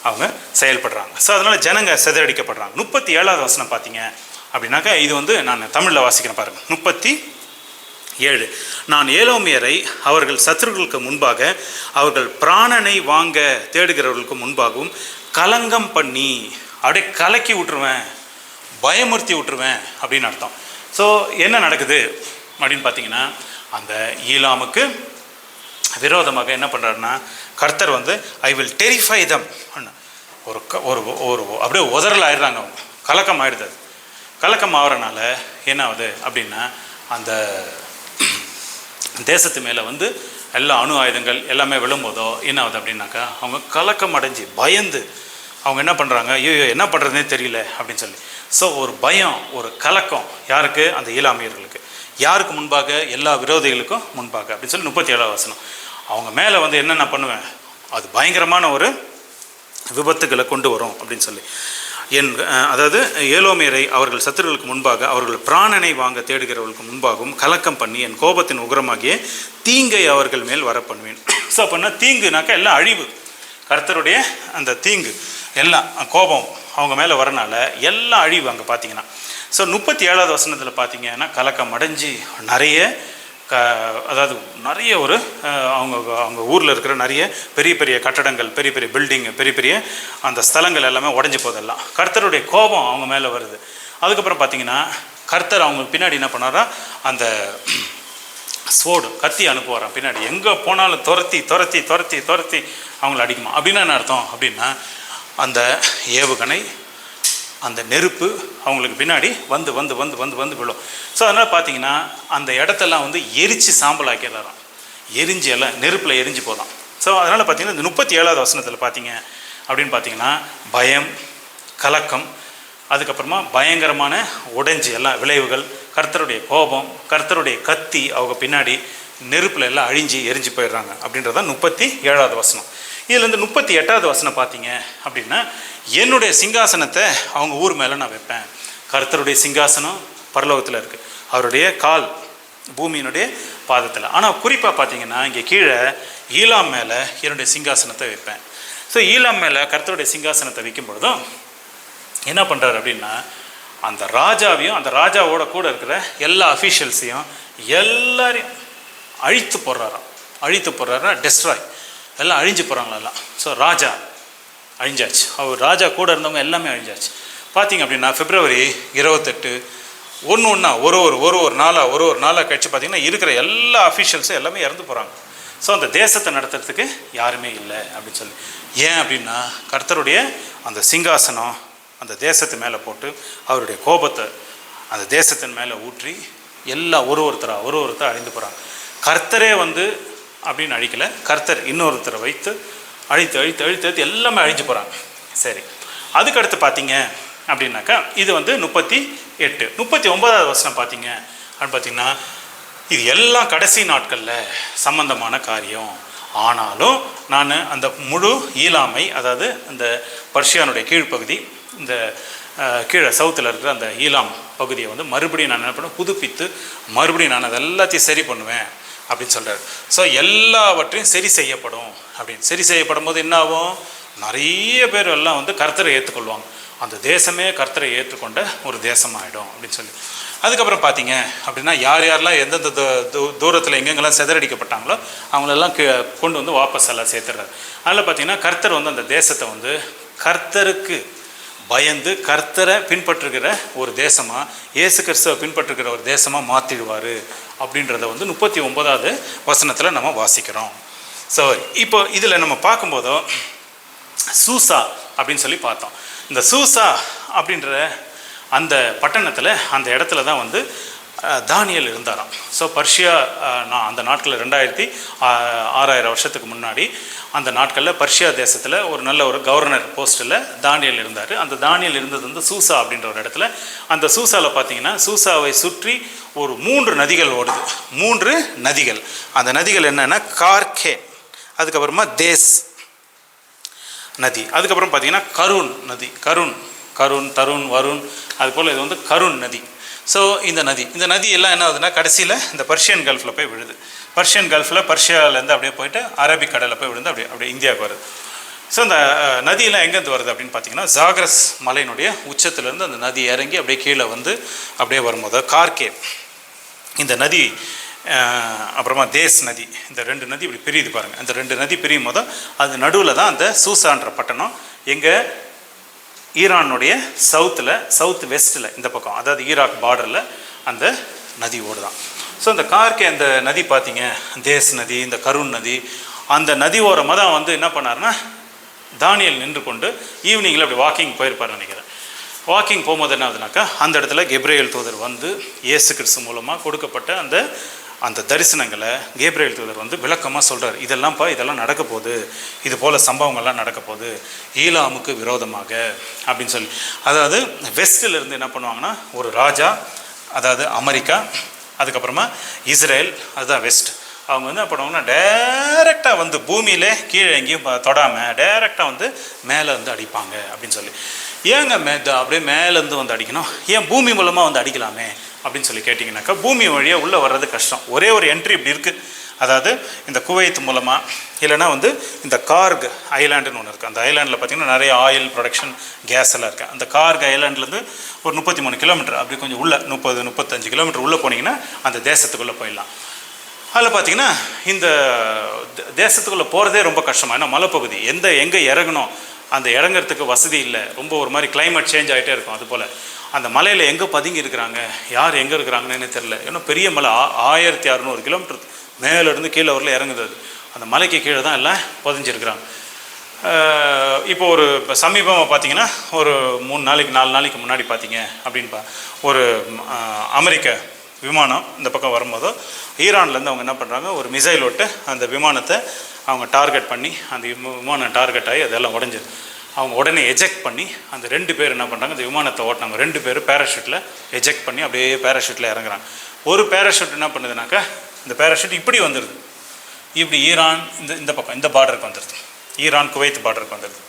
அவங்க செயல்படுறாங்க. ஸோ அதனால் ஜனங்க செதறடிக்கப்படுறாங்க. 37வது வசனம் பார்த்தீங்க அப்படின்னாக்கா, இது வந்து நான் தமிழில் வாசிக்கிறேன் பாருங்கள். 37, நான் ஏலோமியரை அவர்கள் சத்துருக்களுக்கு முன்பாக, அவர்கள் பிராணனை வாங்க தேடுகிறவர்களுக்கு முன்பாகவும் கலங்கம் பண்ணி அப்படியே கலக்கி விட்டுருவேன், பயமுறுத்தி விட்டுருவேன் அப்படின்னு அர்த்தம். ஸோ என்ன நடக்குது அப்படின்னு பார்த்தீங்கன்னா, அந்த ஈலாமுக்கு விரோதமாக என்ன பண்ணுறாருன்னா, கர்த்தர் வந்து ஐ வில் டெரிஃபை தம், ஒரு ஒரு அப்படியே உதறல் ஆயிடுறாங்க, அவங்க கலக்கம் ஆயிடுது. கலக்கம் ஆகிறனால என்ன ஆகுது அப்படின்னா, அந்த தேசத்து மேலே வந்து எல்லா அணு ஆயுதங்கள் எல்லாமே விழும்போதோ என்ன ஆகுது அப்படின்னாக்கா, அவங்க கலக்கம் அடைஞ்சு பயந்து அவங்க என்ன பண்ணுறாங்க, ஐயோ என்ன பண்ணுறதுனே தெரியல அப்படின்னு சொல்லி. ஸோ ஒரு பயம், ஒரு கலக்கம் யாருக்கு, அந்த ஈலாமியர்களுக்கு. யாருக்கு முன்பாக, எல்லா விரோதிகளுக்கும் முன்பாக அப்படின்னு சொல்லி 37வது வசனம். அவங்க மேலே வந்து என்னென்ன பண்ணுவேன், அது பயங்கரமான ஒரு விபத்துக்களை கொண்டு வரும் அப்படின்னு சொல்லி. அதாவது ஏலோமியரை அவர்கள் சத்துருக்களுக்கு முன்பாக, அவர்கள் பிராணனை வாங்க தேடுகிறவர்களுக்கு முன்பாகவும் கலக்கம் பண்ணி என் கோபத்தின் உக்ரமாகிய தீங்கை அவர்கள் மேல் வர பண்ணுவேன். ஸோ அப்படின்னா தீங்குனாக்கா எல்லாம் அழிவு, கர்த்தருடைய அந்த தீங்கு எல்லாம் கோபம் அவங்க மேலே வரனால எல்லாம் அழிவு அங்கே பார்த்தீங்கன்னா. ஸோ 37வது வசனத்தில் பார்த்தீங்கன்னா, கலக்கம் அடைஞ்சி நிறைய அதாவது நிறைய ஒரு அவங்க ஊரில் இருக்கிற நிறைய பெரிய பெரிய கட்டடங்கள், பெரிய பெரிய பில்டிங், பெரிய பெரிய அந்த ஸ்தலங்கள் எல்லாமே உடஞ்சி போதெல்லாம் கர்த்தருடைய கோபம் அவங்க மேலே வருது. அதுக்கப்புறம் பார்த்தீங்கன்னா, கர்த்தர் அவங்க பின்னாடி என்ன பண்ணாரா, அந்த ஸ்வோர்டு கத்தி அனுப்புவாராம் பின்னாடி, எங்கே போனாலும் துரத்தி துரத்தி துரத்தி துரத்தி அவங்கள அடிக்குமா. அப்படின்னா என்ன அர்த்தம் அப்படின்னா, அந்த ஏவுகணை, அந்த நெருப்பு அவங்களுக்கு பின்னாடி வந்து வந்து வந்து வந்து வந்து விழும். ஸோ அதனால் பார்த்தீங்கன்னா, அந்த இடத்தெல்லாம் வந்து எரித்து சாம்பல் ஆக்கிடுறாராம், எரிஞ்சு எல்லாம் நெருப்பில் எரிஞ்சு போதான். ஸோ அதனால் பார்த்தீங்கன்னா, இந்த 37வது வசனத்தில் பார்த்தீங்க அப்படின்னு பார்த்தீங்கன்னா, பயம், கலக்கம், அதுக்கப்புறமா பயங்கரமான உடைஞ்சி எல்லாம் விளைவுகள், கர்த்தருடைய கோபம், கர்த்தருடைய கத்தி அவங்க பின்னாடி நெருப்பில் எல்லாம் அழிஞ்சு எரிஞ்சு போயிடுறாங்க அப்படின்றதான் 37வது வசனம். இதுலேருந்து 38வது வசனம் பார்த்தீங்க அப்படின்னா, என்னுடைய சிங்காசனத்தை அவங்க ஊர் மேலே நான் வைப்பேன். கர்த்தருடைய சிங்காசனம் பரலோகத்தில் இருக்குது, அவருடைய கால் பூமியினுடைய பாதத்தில். ஆனால் குறிப்பாக பார்த்தீங்கன்னா, இங்கே கீழே ஈலாம் மேலே என்னுடைய சிங்காசனத்தை வைப்பேன். ஸோ ஈலாம் மேலே கர்த்தருடைய சிங்காசனத்தை வைக்கும் பொழுதும் என்ன பண்ணுறாரு அப்படின்னா, அந்த ராஜாவையும் அந்த ராஜாவோட கூட இருக்கிற எல்லா அஃபீஷியல்ஸையும் எல்லாரையும் அழித்து போடுறாரா, டெஸ்ட்ராய், எல்லாம் அழிஞ்சு போகிறாங்களா எல்லாம். ஸோ ராஜா அழிஞ்சாச்சு, அவர் ராஜா கூட இருந்தவங்க எல்லாமே அழிஞ்சாச்சு. பார்த்தீங்க அப்படின்னா, பிப்ரவரி 28 ஒன்று ஒரு நாளாக கழிச்சு பார்த்தீங்கன்னா, இருக்கிற எல்லா அஃபீஷியல்ஸும் எல்லாமே இறந்து போகிறாங்க. ஸோ அந்த தேசத்தை நடத்துறதுக்கு யாருமே இல்லை அப்படின்னு சொல்லி. ஏன் அப்படின்னா, கர்த்தருடைய அந்த சிங்காசனம் அந்த தேசத்து மேலே போட்டு அவருடைய கோபத்தை அந்த தேசத்தின் மேலே ஊற்றி எல்லா ஒருத்தராக அழிந்து போகிறாங்க. கர்த்தரே வந்து அப்படின்னு அழிக்கலை, கர்த்தர் இன்னொருத்தரை வைத்து அழித்து எல்லாமே அழிஞ்சு போகிறாங்க. சரி, அதுக்கடுத்து பார்த்தீங்க அப்படின்னாக்கா, இது வந்து 38. 39வது வசனம் பார்த்தீங்க அப்படின்னு பார்த்தீங்கன்னா, இது எல்லாம் கடைசி நாட்களில் சம்பந்தமான காரியம். ஆனாலும் நான் அந்த முழு ஈலாமை, அதாவது இந்த பர்ஷியானுடைய கீழ்ப்பகுதி, இந்த கீழே சவுத்தில் இருக்கிற அந்த ஈலாம் பகுதியை வந்து மறுபடியும் நான் என்ன பண்ணுவேன், புதுப்பித்து மறுபடியும் நான் அதை எல்லாத்தையும் சரி பண்ணுவேன் அப்படின்னு சொல்கிறார். ஸோ எல்லாவற்றையும் சரி செய்யப்படும் அப்படின்னு. சரி செய்யப்படும் போது என்ன ஆகும், நிறைய பேர் எல்லாம் வந்து கர்த்தரை ஏற்றுக்கொள்வாங்க, அந்த தேசமே கர்த்தரை ஏற்றுக்கொண்ட ஒரு தேசமாகிடும் அப்படின்னு சொல்லி. அதுக்கப்புறம் பார்த்தீங்க அப்படின்னா, யாரெல்லாம் எந்தெந்த தூரத்தில் எங்கெங்கெல்லாம் சிதறடிக்கப்பட்டாங்களோ அவங்களெல்லாம் கொண்டு வந்து வாபஸ் எல்லாம் சேர்த்துறாரு. அதில் பார்த்தீங்கன்னா, கர்த்தர் வந்து அந்த தேசத்தை வந்து கர்த்தருக்கு பயந்து கர்த்தரை பின்பற்றுகிற ஒரு தேசமாக, இயேசு கிறிஸ்துவை பின்பற்றுகிற ஒரு தேசமாக மாற்றிடுவார் அப்படின்றத வந்து 39வது வசனத்தில் நம்ம வாசிக்கிறோம். ஸோ இப்போ இதில் நம்ம பார்க்கும்போதோ சூசா அப்படின்னு சொல்லி பார்த்தோம். இந்த சூசா அப்படின்ற அந்த பட்டணத்தில் அந்த இடத்துல தான் வந்து தானியல் இருந்தாராம். ஸோ பர்ஷியா அந்த நாட்களில் 2600 வருஷத்துக்கு முன்னாடி அந்த நாட்களில் பர்ஷியா தேசத்தில் ஒரு நல்ல ஒரு கவர்னர் போஸ்ட்டில் தானியல் இருந்தார். அந்த தானியல் இருந்தது வந்து சூசா அப்படின்ற ஒரு இடத்துல. அந்த சூசாவில் பார்த்தீங்கன்னா சூசாவை சுற்றி ஒரு 3 நதிகள் ஓடுது. 3 நதிகள். அந்த நதிகள் என்னென்னா கார்கே, அதுக்கப்புறமா தேஸ் நதி, அதுக்கப்புறம் பார்த்தீங்கன்னா கருண் நதி. கருண் தருண் வருண், அதுபோல் இது வந்து கருண் நதி. ஸோ இந்த நதி எல்லாம் என்ன ஆகுதுன்னா கடைசியில் இந்த பர்ஷியன் கல்ஃபில் போய் விழுது. பர்ஷியன் கல்ஃபில் பர்ஷியாவிலேருந்து அப்படியே போயிட்டு அரபிக் கடலில் போய் விழுந்து அப்படியே இந்தியாவுக்கு வருது. ஸோ அந்த நதியெல்லாம் எங்கேருந்து வருது அப்படின்னு பார்த்தீங்கன்னா ஜாக்ரஸ் மலையினுடைய உச்சத்துலேருந்து அந்த நதி இறங்கி அப்படியே கீழே வந்து அப்படியே வரும்போது கார்கே இந்த நதி, அப்புறமா தேஸ் நதி, இந்த 2 நதி இப்படி பிரியுது பாருங்கள். அந்த 2 நதி பிரியும் போது அது நடுவில் தான் அந்த சூசான்ற பட்டணம். எங்கே ஈரானுடைய சவுத் வெஸ்ட்டில் இந்த பக்கம், அதாவது ஈராக் பார்டரில் அந்த நதி ஓடுதான். ஸோ அந்த கார்கே அந்த நதி பார்த்தீங்க, தேஸ் நதி, இந்த கருண் நதி, அந்த நதி ஓரமாக தான் வந்து என்ன பண்ணாருன்னா தானியல் நின்று கொண்டு ஈவினிங்கில் அப்படி வாக்கிங் போயிருப்பார் நினைக்கிறேன். வாக்கிங் போகும்போது என்ன ஆகுதுனாக்கா அந்த இடத்துல கெப்ரியேல் தூதர் வந்து இயேசு கிறிஸ்து மூலமாக கொடுக்கப்பட்ட அந்த தரிசனங்களை கேப்ரியேல் தூதர் வந்து விளக்கமாக சொல்கிறார். இதெல்லாம் நடக்க போகுது, இது போல் சம்பவங்கள்லாம் நடக்க போகுது ஈலாமுக்கு விரோதமாக அப்படின்னு சொல்லி. அதாவது வெஸ்ட்டில் இருந்து என்ன பண்ணுவாங்கன்னா ஒரு ராஜா, அதாவது அமெரிக்கா, அதுக்கப்புறமா இஸ்ரேல், அதுதான் வெஸ்ட். அவங்க வந்து என்ன பண்ணுவாங்கன்னா டைரெக்டாக வந்து பூமியிலே கீழே எங்கேயும் தொடாமல் டைரெக்டாக வந்து மேலே வந்து அடிப்பாங்க அப்படின்னு சொல்லி. ஏங்க அப்படியே மேலேருந்து வந்து அடிக்கணும், ஏன் பூமி மூலமாக வந்து அடிக்கலாமே அப்படின்னு சொல்லி கேட்டிங்கனாக்கா பூமி வழியாக உள்ளே வர்றது கஷ்டம். ஒரே ஒரு என்ட்ரி இப்படி இருக்குது. அதாவது இந்த குவைத் மூலமாக, இல்லைனா வந்து இந்த கார்க் ஐலாண்டுன்னு ஒன்று இருக்குது. அந்த ஐலாண்டில் பார்த்திங்கன்னா நிறைய ஆயில் ப்ரொடக்ஷன் கேஸ் எல்லாம் இருக்குது. அந்த கார்க் ஐலாண்ட்லேருந்து ஒரு 33 கிலோமீட்டர் அப்படி கொஞ்சம் உள்ளே 30-35 கிலோமீட்டர் உள்ளே போனீங்கன்னா அந்த தேசத்துக்குள்ளே போயிடலாம். அதில் பார்த்திங்கன்னா இந்த தேசத்துக்குள்ளே போகிறதே ரொம்ப கஷ்டமாக, ஏன்னா மலைப்பகுதி, எங்கே இறங்கணும், அந்த இறங்கிறதுக்கு வசதி இல்லை. ரொம்ப ஒரு மாதிரி கிளைமேட் சேஞ்ச் ஆகிட்டே இருக்கும். அதுபோல் அந்த மலையில் எங்கே பதுங்கி இருக்கிறாங்க, யார் எங்கே இருக்கிறாங்கன்னு தெரில. ஏன்னா பெரிய மலை 1600 கிலோமீட்டர் மேலேருந்து கீழே வரல இறங்குது. அது அந்த மலைக்கு கீழே தான் எல்லாம் புதஞ்சிருக்கிறாங்க. இப்போ ஒரு சமீபமாக பார்த்தீங்கன்னா ஒரு 4 நாளைக்கு முன்னாடி பார்த்தீங்க அப்படின்பா ஒரு அமெரிக்க விமானம் இந்த பக்கம் வரும்போதோ ஈரான்லேருந்து அவங்க என்ன பண்ணுறாங்க, ஒரு மிசைல் விட்டு அந்த விமானத்தை அவங்க டார்கெட் பண்ணி அந்த விமானம் டார்கெட் ஆகி அதெல்லாம் உடஞ்சிது. அவங்க உடனே எஜெக்ட் பண்ணி அந்த 2 பேர் என்ன பண்ணுறாங்க, இந்த விமானத்தை ஓட்டினாங்க 2 பேர் பேராஷூட்டில் எஜெக்ட் பண்ணி அப்படியே பேராஷூட்டில் இறங்குறாங்க. ஒரு பேராஷூட் என்ன பண்ணுதுனாக்கா இந்த பேராஷூட் இப்படி வந்துடுது, இப்படி ஈரான் இந்த பக்கம் இந்த பார்டருக்கு வந்துடுது, ஈரான் குவைத் பார்டருக்கு வந்துடுது.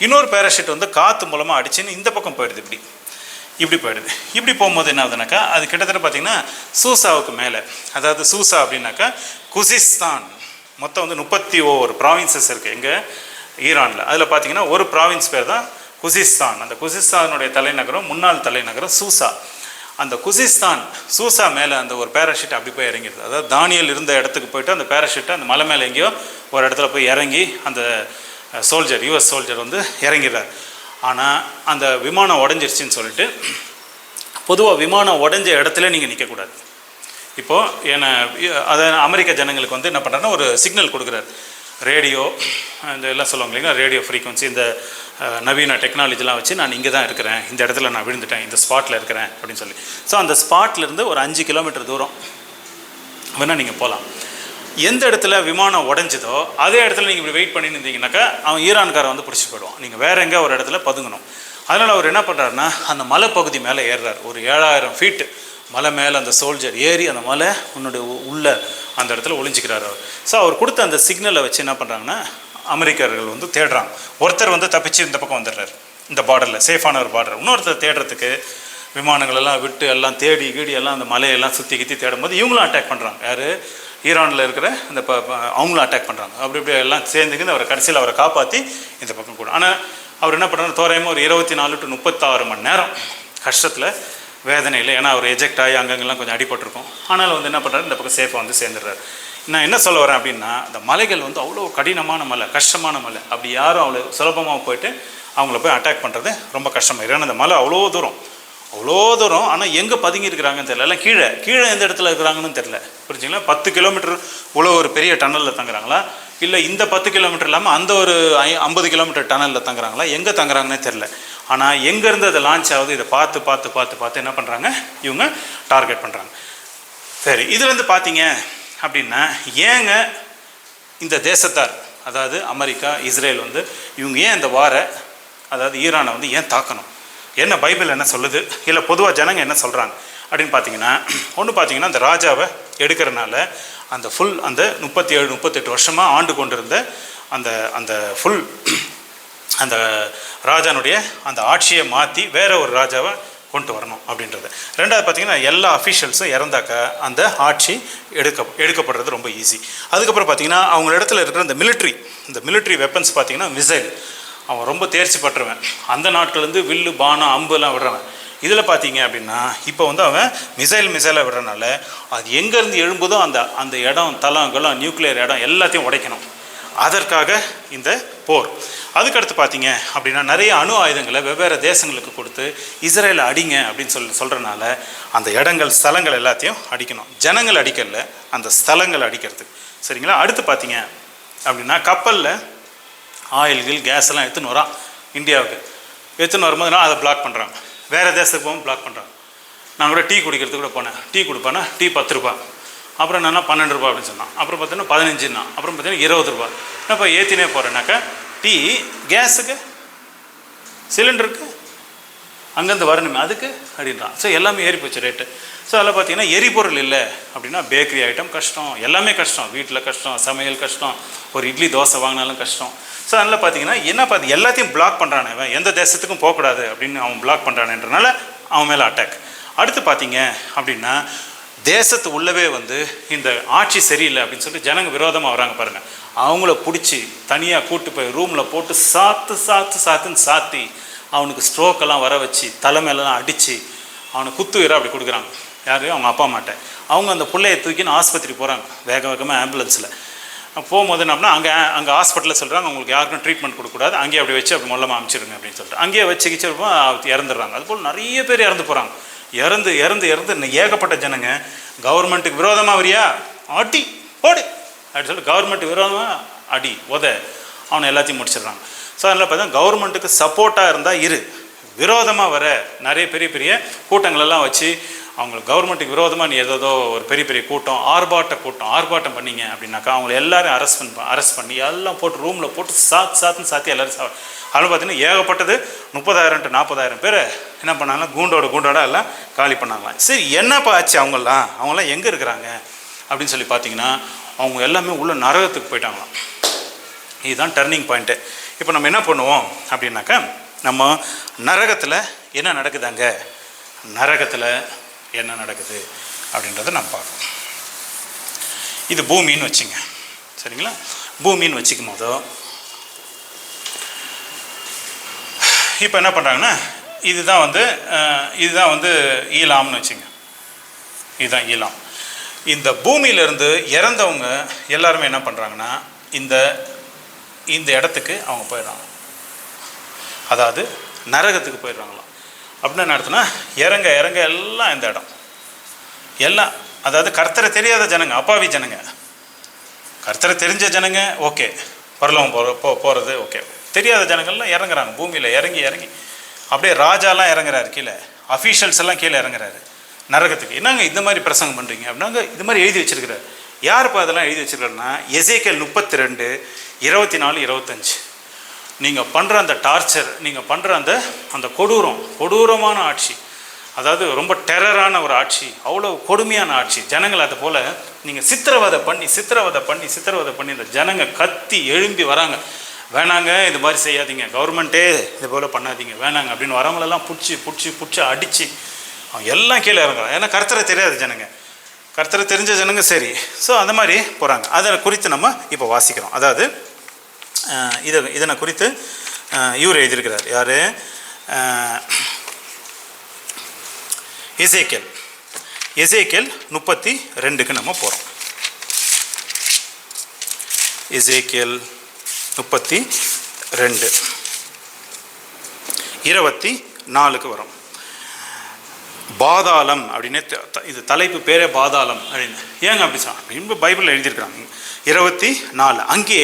இன்னொரு பேராஷூட் வந்து காற்று மூலமாக அடிச்சுன்னு இந்த பக்கம் போயிடுது, இப்படி போயிடுது. இப்படி போகும்போது என்ன ஆகுதுனாக்கா அது கிட்டத்தட்ட பார்த்திங்கன்னா சூசாவுக்கு மேலே, அதாவது சூசா அப்படின்னாக்கா குசிஸ்தான், மொத்தம் வந்து 31 ப்ராவின்சஸ் இருக்குது எங்கே ஈரானில். அதில் பார்த்திங்கன்னா ஒரு ப்ராவின்ஸ் பேர் தான் குசிஸ்தான். அந்த குசிஸ்தானுடைய தலைநகரம், முன்னாள் தலைநகரம் சூசா. அந்த குசிஸ்தான் சூசா மேலே அந்த ஒரு பேராஷூட் அப்படி போய் இறங்கிடுது. அதாவது தானியல் இருந்த இடத்துக்கு போய்ட்டு அந்த பேராஷூட்டை அந்த மலை மேலே எங்கேயோ ஒரு இடத்துல போய் இறங்கி அந்த யுஎஸ் சோல்ஜர் வந்து இறங்கிடுறார். ஆனால் அந்த விமானம் உடஞ்சிருச்சின்னு சொல்லிட்டு, பொதுவாக விமானம் உடஞ்ச இடத்துல நீங்கள் நிற்கக்கூடாது. இப்போது அதை அமெரிக்க ஜனங்களுக்கு வந்து என்ன பண்ணுறாருன்னா ஒரு சிக்னல் கொடுக்குறாரு. ரேடியோ இந்த எல்லாம் சொல்லுவாங்க இல்லைங்களா, ரேடியோ ஃப்ரீக்வன்சி, இந்த நவீன டெக்னாலஜிலாம் வச்சு நான் இங்கே தான் இருக்கிறேன், இந்த இடத்துல நான் விழுந்துட்டேன், இந்த ஸ்பாட்டில் இருக்கிறேன் அப்படின்னு சொல்லி. ஸோ அந்த ஸ்பாட்லேருந்து ஒரு 5 கிலோமீட்டர் தூரம் வேணால் நீங்கள் போகலாம். எந்த இடத்துல விமானம் உடஞ்சிதோ அதே இடத்துல நீங்கள் இப்படி வெயிட் பண்ணின்னு இருந்தீங்கன்னாக்கா அவன் ஈரான்காரை வந்து பிடிச்சி போயிடுவான். நீங்கள் வேறு எங்கே ஒரு இடத்துல பதுங்கணும். அதனால் அவர் என்ன பண்ணுறாருன்னா அந்த மலைப்பகுதி மேலே ஏறுறார். ஒரு 7000 ஃபீட்டு மலை மேலே அந்த சோல்ஜர் ஏறி அந்த மலை உள்ள அந்த இடத்துல ஒளிஞ்சிக்கிறார் அவர். ஸோ அவர் கொடுத்த அந்த சிக்னலை வச்சு என்ன பண்ணுறாங்கன்னா அமெரிக்கர்கள் வந்து தேடுறாங்க. ஒருத்தர் வந்து தப்பிச்சு இந்த பக்கம் வந்துடுறாரு, இந்த பார்டரில் சேஃபான ஒரு பார்டர். இன்னொருத்தர் தேடுறதுக்கு விமானங்களெல்லாம் விட்டு எல்லாம் தேடி எல்லாம் அந்த மலையெல்லாம் சுற்றி தேடும்போது இவங்களும் அட்டாக் பண்ணுறாங்க. யார், ஈரானில் இருக்கிற அந்த அவங்களும் அட்டாக் பண்ணுறாங்க. அப்படி எல்லாம் சேர்ந்துக்கிட்டு அவரை கடைசியில் அவரை காப்பாற்றி இந்த பக்கம் கூட. ஆனால் அவர் என்ன பண்ணுறாரு, தோராயமாக ஒரு 24 to 36 மணி நேரம் கஷ்டத்தில், வேதனையில். ஏன்னா அவர் எஜெக்ட் ஆகி அங்கங்கெல்லாம் கொஞ்சம் அடிபட்டிருக்கும். ஆனாலும் வந்து என்ன பண்ணுறாரு, இந்த பக்கம் சேஃபாக வந்து சேர்ந்துடுறாரு. நான் என்ன சொல்ல வரேன் அப்படின்னா, அந்த மலைகள் வந்து அவ்வளோ கடினமான மலை, கஷ்டமான மலை. அப்படி யாரும் அவ்வளோ சுலபமாக போயிட்டு அவங்கள போய் அட்டாக் பண்ணுறது ரொம்ப கஷ்டமாக. ஏன்னா அந்த மலை அவ்வளோ தூரம். ஆனால் எங்கே பதுங்கி இருக்கிறாங்கன்னு தெரியல. எல்லாம் கீழே எந்த இடத்துல இருக்கிறாங்கன்னு தெரியல. புரிஞ்சுங்களா? 10 கிலோமீட்டர் உள்ள ஒரு பெரிய டன்னலில் தங்குறாங்களா, இல்லை இந்த 10 கிலோமீட்டர் இல்லாமல் அந்த ஒரு 50 கிலோமீட்டர் டனலில் தங்குறாங்களா, எங்கே தங்குறாங்கன்னே தெரில. ஆனால் எங்கேருந்து அதை லான்ச் ஆகுது இதை பார்த்து பார்த்து பார்த்து பார்த்து என்ன பண்ணுறாங்க, இவங்க டார்கெட் பண்ணுறாங்க. சரி, இதுலேருந்து பார்த்தீங்க அப்படின்னா ஏங்க இந்த தேசத்தார், அதாவது அமெரிக்கா, இஸ்ரேல் வந்து இவங்க ஏன் இந்த வாரை, அதாவது ஈரானை வந்து ஏன் தாக்கணும், என்ன பைபிள் என்ன சொல்லுது, இல்லை பொதுவாக ஜனங்க என்ன சொல்கிறாங்க அப்படின்னு பார்த்தீங்கன்னா, ஒன்று பார்த்தீங்கன்னா அந்த ராஜாவை எடுக்கிறனால அந்த ஃபுல் அந்த 37-38 வருஷமாக ஆண்டு கொண்டிருந்த அந்த அந்த ஃபுல் அந்த ராஜானுடைய அந்த ஆட்சியை மாற்றி வேற ஒரு ராஜாவை கொண்டு வரணும் அப்படின்றது. ரெண்டாவது பார்த்தீங்கன்னா எல்லா அஃபீஷியல்ஸும் இறந்தாக்க அந்த ஆட்சி எடுக்கப்படுறது ரொம்ப ஈஸி. அதுக்கப்புறம் பார்த்தீங்கன்னா அவங்க இடத்துல இருக்கிற இந்த மிலிட்ரி வெப்பன்ஸ் பார்த்தீங்கன்னா மிசைல், அவன் ரொம்ப தேர்ச்சி பட்டுருவேன். அந்த நாட்கள்லேருந்து வில்லு, பானம், அம்புலாம் விடுறவன். இதில் பார்த்தீங்க அப்படின்னா இப்போ வந்து அவன் மிசைலை விடுறனால அது எங்கேருந்து எழும்புதோ அந்த இடம், தளம், நியூக்ளியர் இடம் எல்லாத்தையும் உடைக்கணும். அதற்காக இந்த போர். அதுக்கடுத்து பார்த்தீங்க அப்படின்னா நிறைய அணு ஆயுதங்களை வெவ்வேறு தேசங்களுக்கு கொடுத்து இஸ்ரேலை அடிங்க அப்படின்னு சொல்கிறனால அந்த இடங்கள், ஸ்தலங்கள் எல்லாத்தையும் அடிக்கணும். ஜனங்கள் அடிக்கல, அந்த ஸ்தலங்கள் அடிக்கிறதுக்கு. சரிங்களா? அடுத்து பார்த்தீங்க அப்படின்னா கப்பலில் ஆயில்கள், கேஸ் எல்லாம் எடுத்துன்னு வரான் இந்தியாவுக்கு. எடுத்துன்னு வரும்போதுனா அதை பிளாக் பண்ணுறாங்க. வேறு தேசத்துக்கு போகும் பிளாக் பண்ணுறாங்க. நான் கூட டீ குடிக்கிறதுக்கு கூட போனேன். டீ கொடுப்பேன்னா டீ 10 ரூபா, அப்புறம் என்னன்னா 12 ரூபா அப்படின்னு சொன்னான். அப்புறம் பார்த்தீங்கன்னா 15ன்னா, அப்புறம் பார்த்தீங்கன்னா 20 ரூபா. என்னப்பா ஏற்றினே போகிறேன்னாக்கா டீ கேஸுக்கு, சிலிண்டருக்கு அங்கேருந்து வரணுமே அதுக்கு அப்படின்றான். ஸோ எல்லாமே ஏறி போச்சு ரேட்டு. ஸோ அதில் பார்த்தீங்கன்னா எரிபொருள் இல்லை அப்படின்னா பேக்கரி ஐட்டம் கஷ்டம், எல்லாமே கஷ்டம், வீட்டில் கஷ்டம், சமையல் கஷ்டம், ஒரு இட்லி தோசை வாங்கினாலும் கஷ்டம். ஸோ அதனால் பார்த்தீங்கன்னா என்ன பார்த்து எல்லாத்தையும் பிளாக் பண்ணுறானே, அவன் எந்த தேசத்துக்கும் போகக்கூடாது அப்படின்னு அவன் பிளாக் பண்ணுறானேன்றனால அவன் மேலே அட்டாக். அடுத்து பார்த்தீங்க அப்படின்னா தேசத்து உள்ளவே வந்து இந்த ஆட்சி சரியில்லை அப்படின்னு சொல்லிட்டு ஜனங்க விரோதமாக வராங்க பாருங்கள். அவங்கள பிடிச்சி தனியாக கூட்டு போய் ரூமில் போட்டு சாத்துன்னு சாத்தி அவனுக்கு ஸ்ட்ரோக்கெல்லாம் வர வச்சு தலைமையிலலாம் அடித்து அவனுக்கு குத்துயிராக அப்படி கொடுக்குறாங்க. யார்? அவங்க அப்பா அம்மாட்ட. அவங்க அந்த பிள்ளையை தூக்கின்னு ஆஸ்பத்திரி போகிறாங்க வேகமாக ஆம்புலன்ஸில். போகும்போது என்ன அப்படின்னா அங்கே ஹாஸ்பிட்டலில் சொல்கிறாங்க உங்களுக்கு யாருக்கும் ட்ரீட்மெண்ட் கொடுக்கக்கூடாது, அங்கேயே அப்படி வச்சு அப்படி மொல்லமாக அமைச்சிருங்க அப்படின்னு சொல்லிட்டு அங்கேயே வச்சு இறந்துடுறாங்க. அதுபோல் நிறைய பேர் இறந்து போகிறாங்க. இறந்து ஏகப்பட்ட ஜனங்க கவர்மெண்ட்டுக்கு விரோதமாக வரியா அடி போடு அப்படின்னு சொல்லிட்டு கவர்மெண்ட்டுக்கு விரோதமாக அடி அவனை எல்லாத்தையும் முடிச்சிடுறாங்க. ஸோ அதனால் பார்த்தா கவர்மெண்ட்டுக்கு சப்போர்ட்டாக இருந்தால் விரோதமாக வர நிறைய பெரிய கூட்டங்களெல்லாம் வச்சு அவங்களுக்கு கவர்மெண்ட்டுக்கு விரோதமாக நீ ஏதோ ஒரு பெரிய கூட்டம் ஆர்ப்பாட்டம் பண்ணிங்க அப்படின்னாக்கா அவங்கள எல்லாரும் அரெஸ்ட் பண்ணி எல்லாம் போட்டு ரூமில் போட்டு சாத்துன்னு சாத்தி எல்லோரும் அதில் பார்த்தீங்கன்னா ஏகப்பட்டது 30,000 to 40,000 பேர் என்ன பண்ணாங்கன்னா கூண்டோட எல்லாம் காலி பண்ணாங்களாம். சரி, என்னப்பா ஆச்சு அவங்களாம் எங்கே இருக்கிறாங்க அப்படின்னு சொல்லி பார்த்தீங்கன்னா அவங்க எல்லாமே உள்ள நரகத்துக்கு போயிட்டாங்களாம். இதுதான் டர்னிங் பாயிண்ட்டு. இப்போ நம்ம என்ன பண்ணுவோம் அப்படின்னாக்கா நம்ம நரகத்தில் என்ன நடக்குதாங்க, நரகத்தில் என்ன நடக்குது அப்படின்றத நம்ம பார்க்கணும். இது பூமின்னு வச்சுங்க, சரிங்களா? பூமின்னு வச்சுக்கும் போதோ இப்போ என்ன பண்ணுறாங்கன்னா இதுதான் வந்து ஈலாம்னு வச்சுங்க. இதுதான் ஈலாம். இந்த பூமியிலேருந்து இறந்தவங்க எல்லாருமே என்ன பண்ணுறாங்கன்னா இந்த இடத்துக்கு அவங்க போயிடுறாங்க, அதாவது நரகத்துக்கு போயிடுறாங்களாம். அப்படின்னு என்ன அர்த்தம்னா இறங்க எல்லாம் இந்த இடம் எல்லாம், அதாவது கர்த்தரை தெரியாத ஜனங்க, அப்பாவி ஜனங்க. கர்த்தரை தெரிஞ்ச ஜனங்க ஓகே, பரலோகம் போகிறது ஓகே. தெரியாத ஜனங்கள்லாம் இறங்குறாங்க பூமியில். இறங்கி அப்படியே ராஜாலாம் இறங்குறாரு கீழே, அஃபீஷியல்ஸ் எல்லாம் கீழே இறங்குறாரு நரகத்துக்கு. என்னங்க இந்த மாதிரி பிரசங்கம் பண்ணுறீங்க அப்படின்னாங்க இது மாதிரி எழுதி வச்சிருக்கிறார். யாருப்பா அதெல்லாம் எழுதி வச்சிருக்காருன்னா எசேக்கியேல் 32, 24, 25. நீங்கள் பண்ணுற அந்த டார்ச்சர், நீங்கள் பண்ணுற அந்த கொடூரமான ஆட்சி, அதாவது ரொம்ப டெரரான ஒரு ஆட்சி, அவ்வளோ கொடுமையான ஆட்சி. ஜனங்கள் அதை போல் நீங்கள் சித்திரவதை பண்ணி இந்த ஜனங்க கத்தி எழும்பி வராங்க. வேணாங்க, இது மாதிரி செய்யாதீங்க, கவர்மெண்ட்டே இது போல் பண்ணாதீங்க, வேணாங்க அப்படின்னு வரவங்களெல்லாம் பிடிச்சி அடித்து அவங்க எல்லாம் கீழே இறங்குறாங்க. ஏன்னா கர்த்தரை தெரியாத ஜனங்க, கர்த்தரை தெரிஞ்ச ஜனங்க சரி. ஸோ அந்த மாதிரி போகிறாங்க. அதை குறித்து நம்ம இப்போ வாசிக்கிறோம். அதாவது இதனை குறித்து இவர் எழுதியிருக்கிறார். யார்? எசேக்கியேல் 32க்கு நம்ம போகிறோம். எசேக்கியேல் 32 24க்கு வரும். பாதாளம் அப்படின்னு இது தலைப்பு பேரே பாதாளம் அப்படின்னு. ஏங்க அப்படி அப்படின்னு பைபிளில் எழுதியிருக்கிறாங்க. 24 அங்கே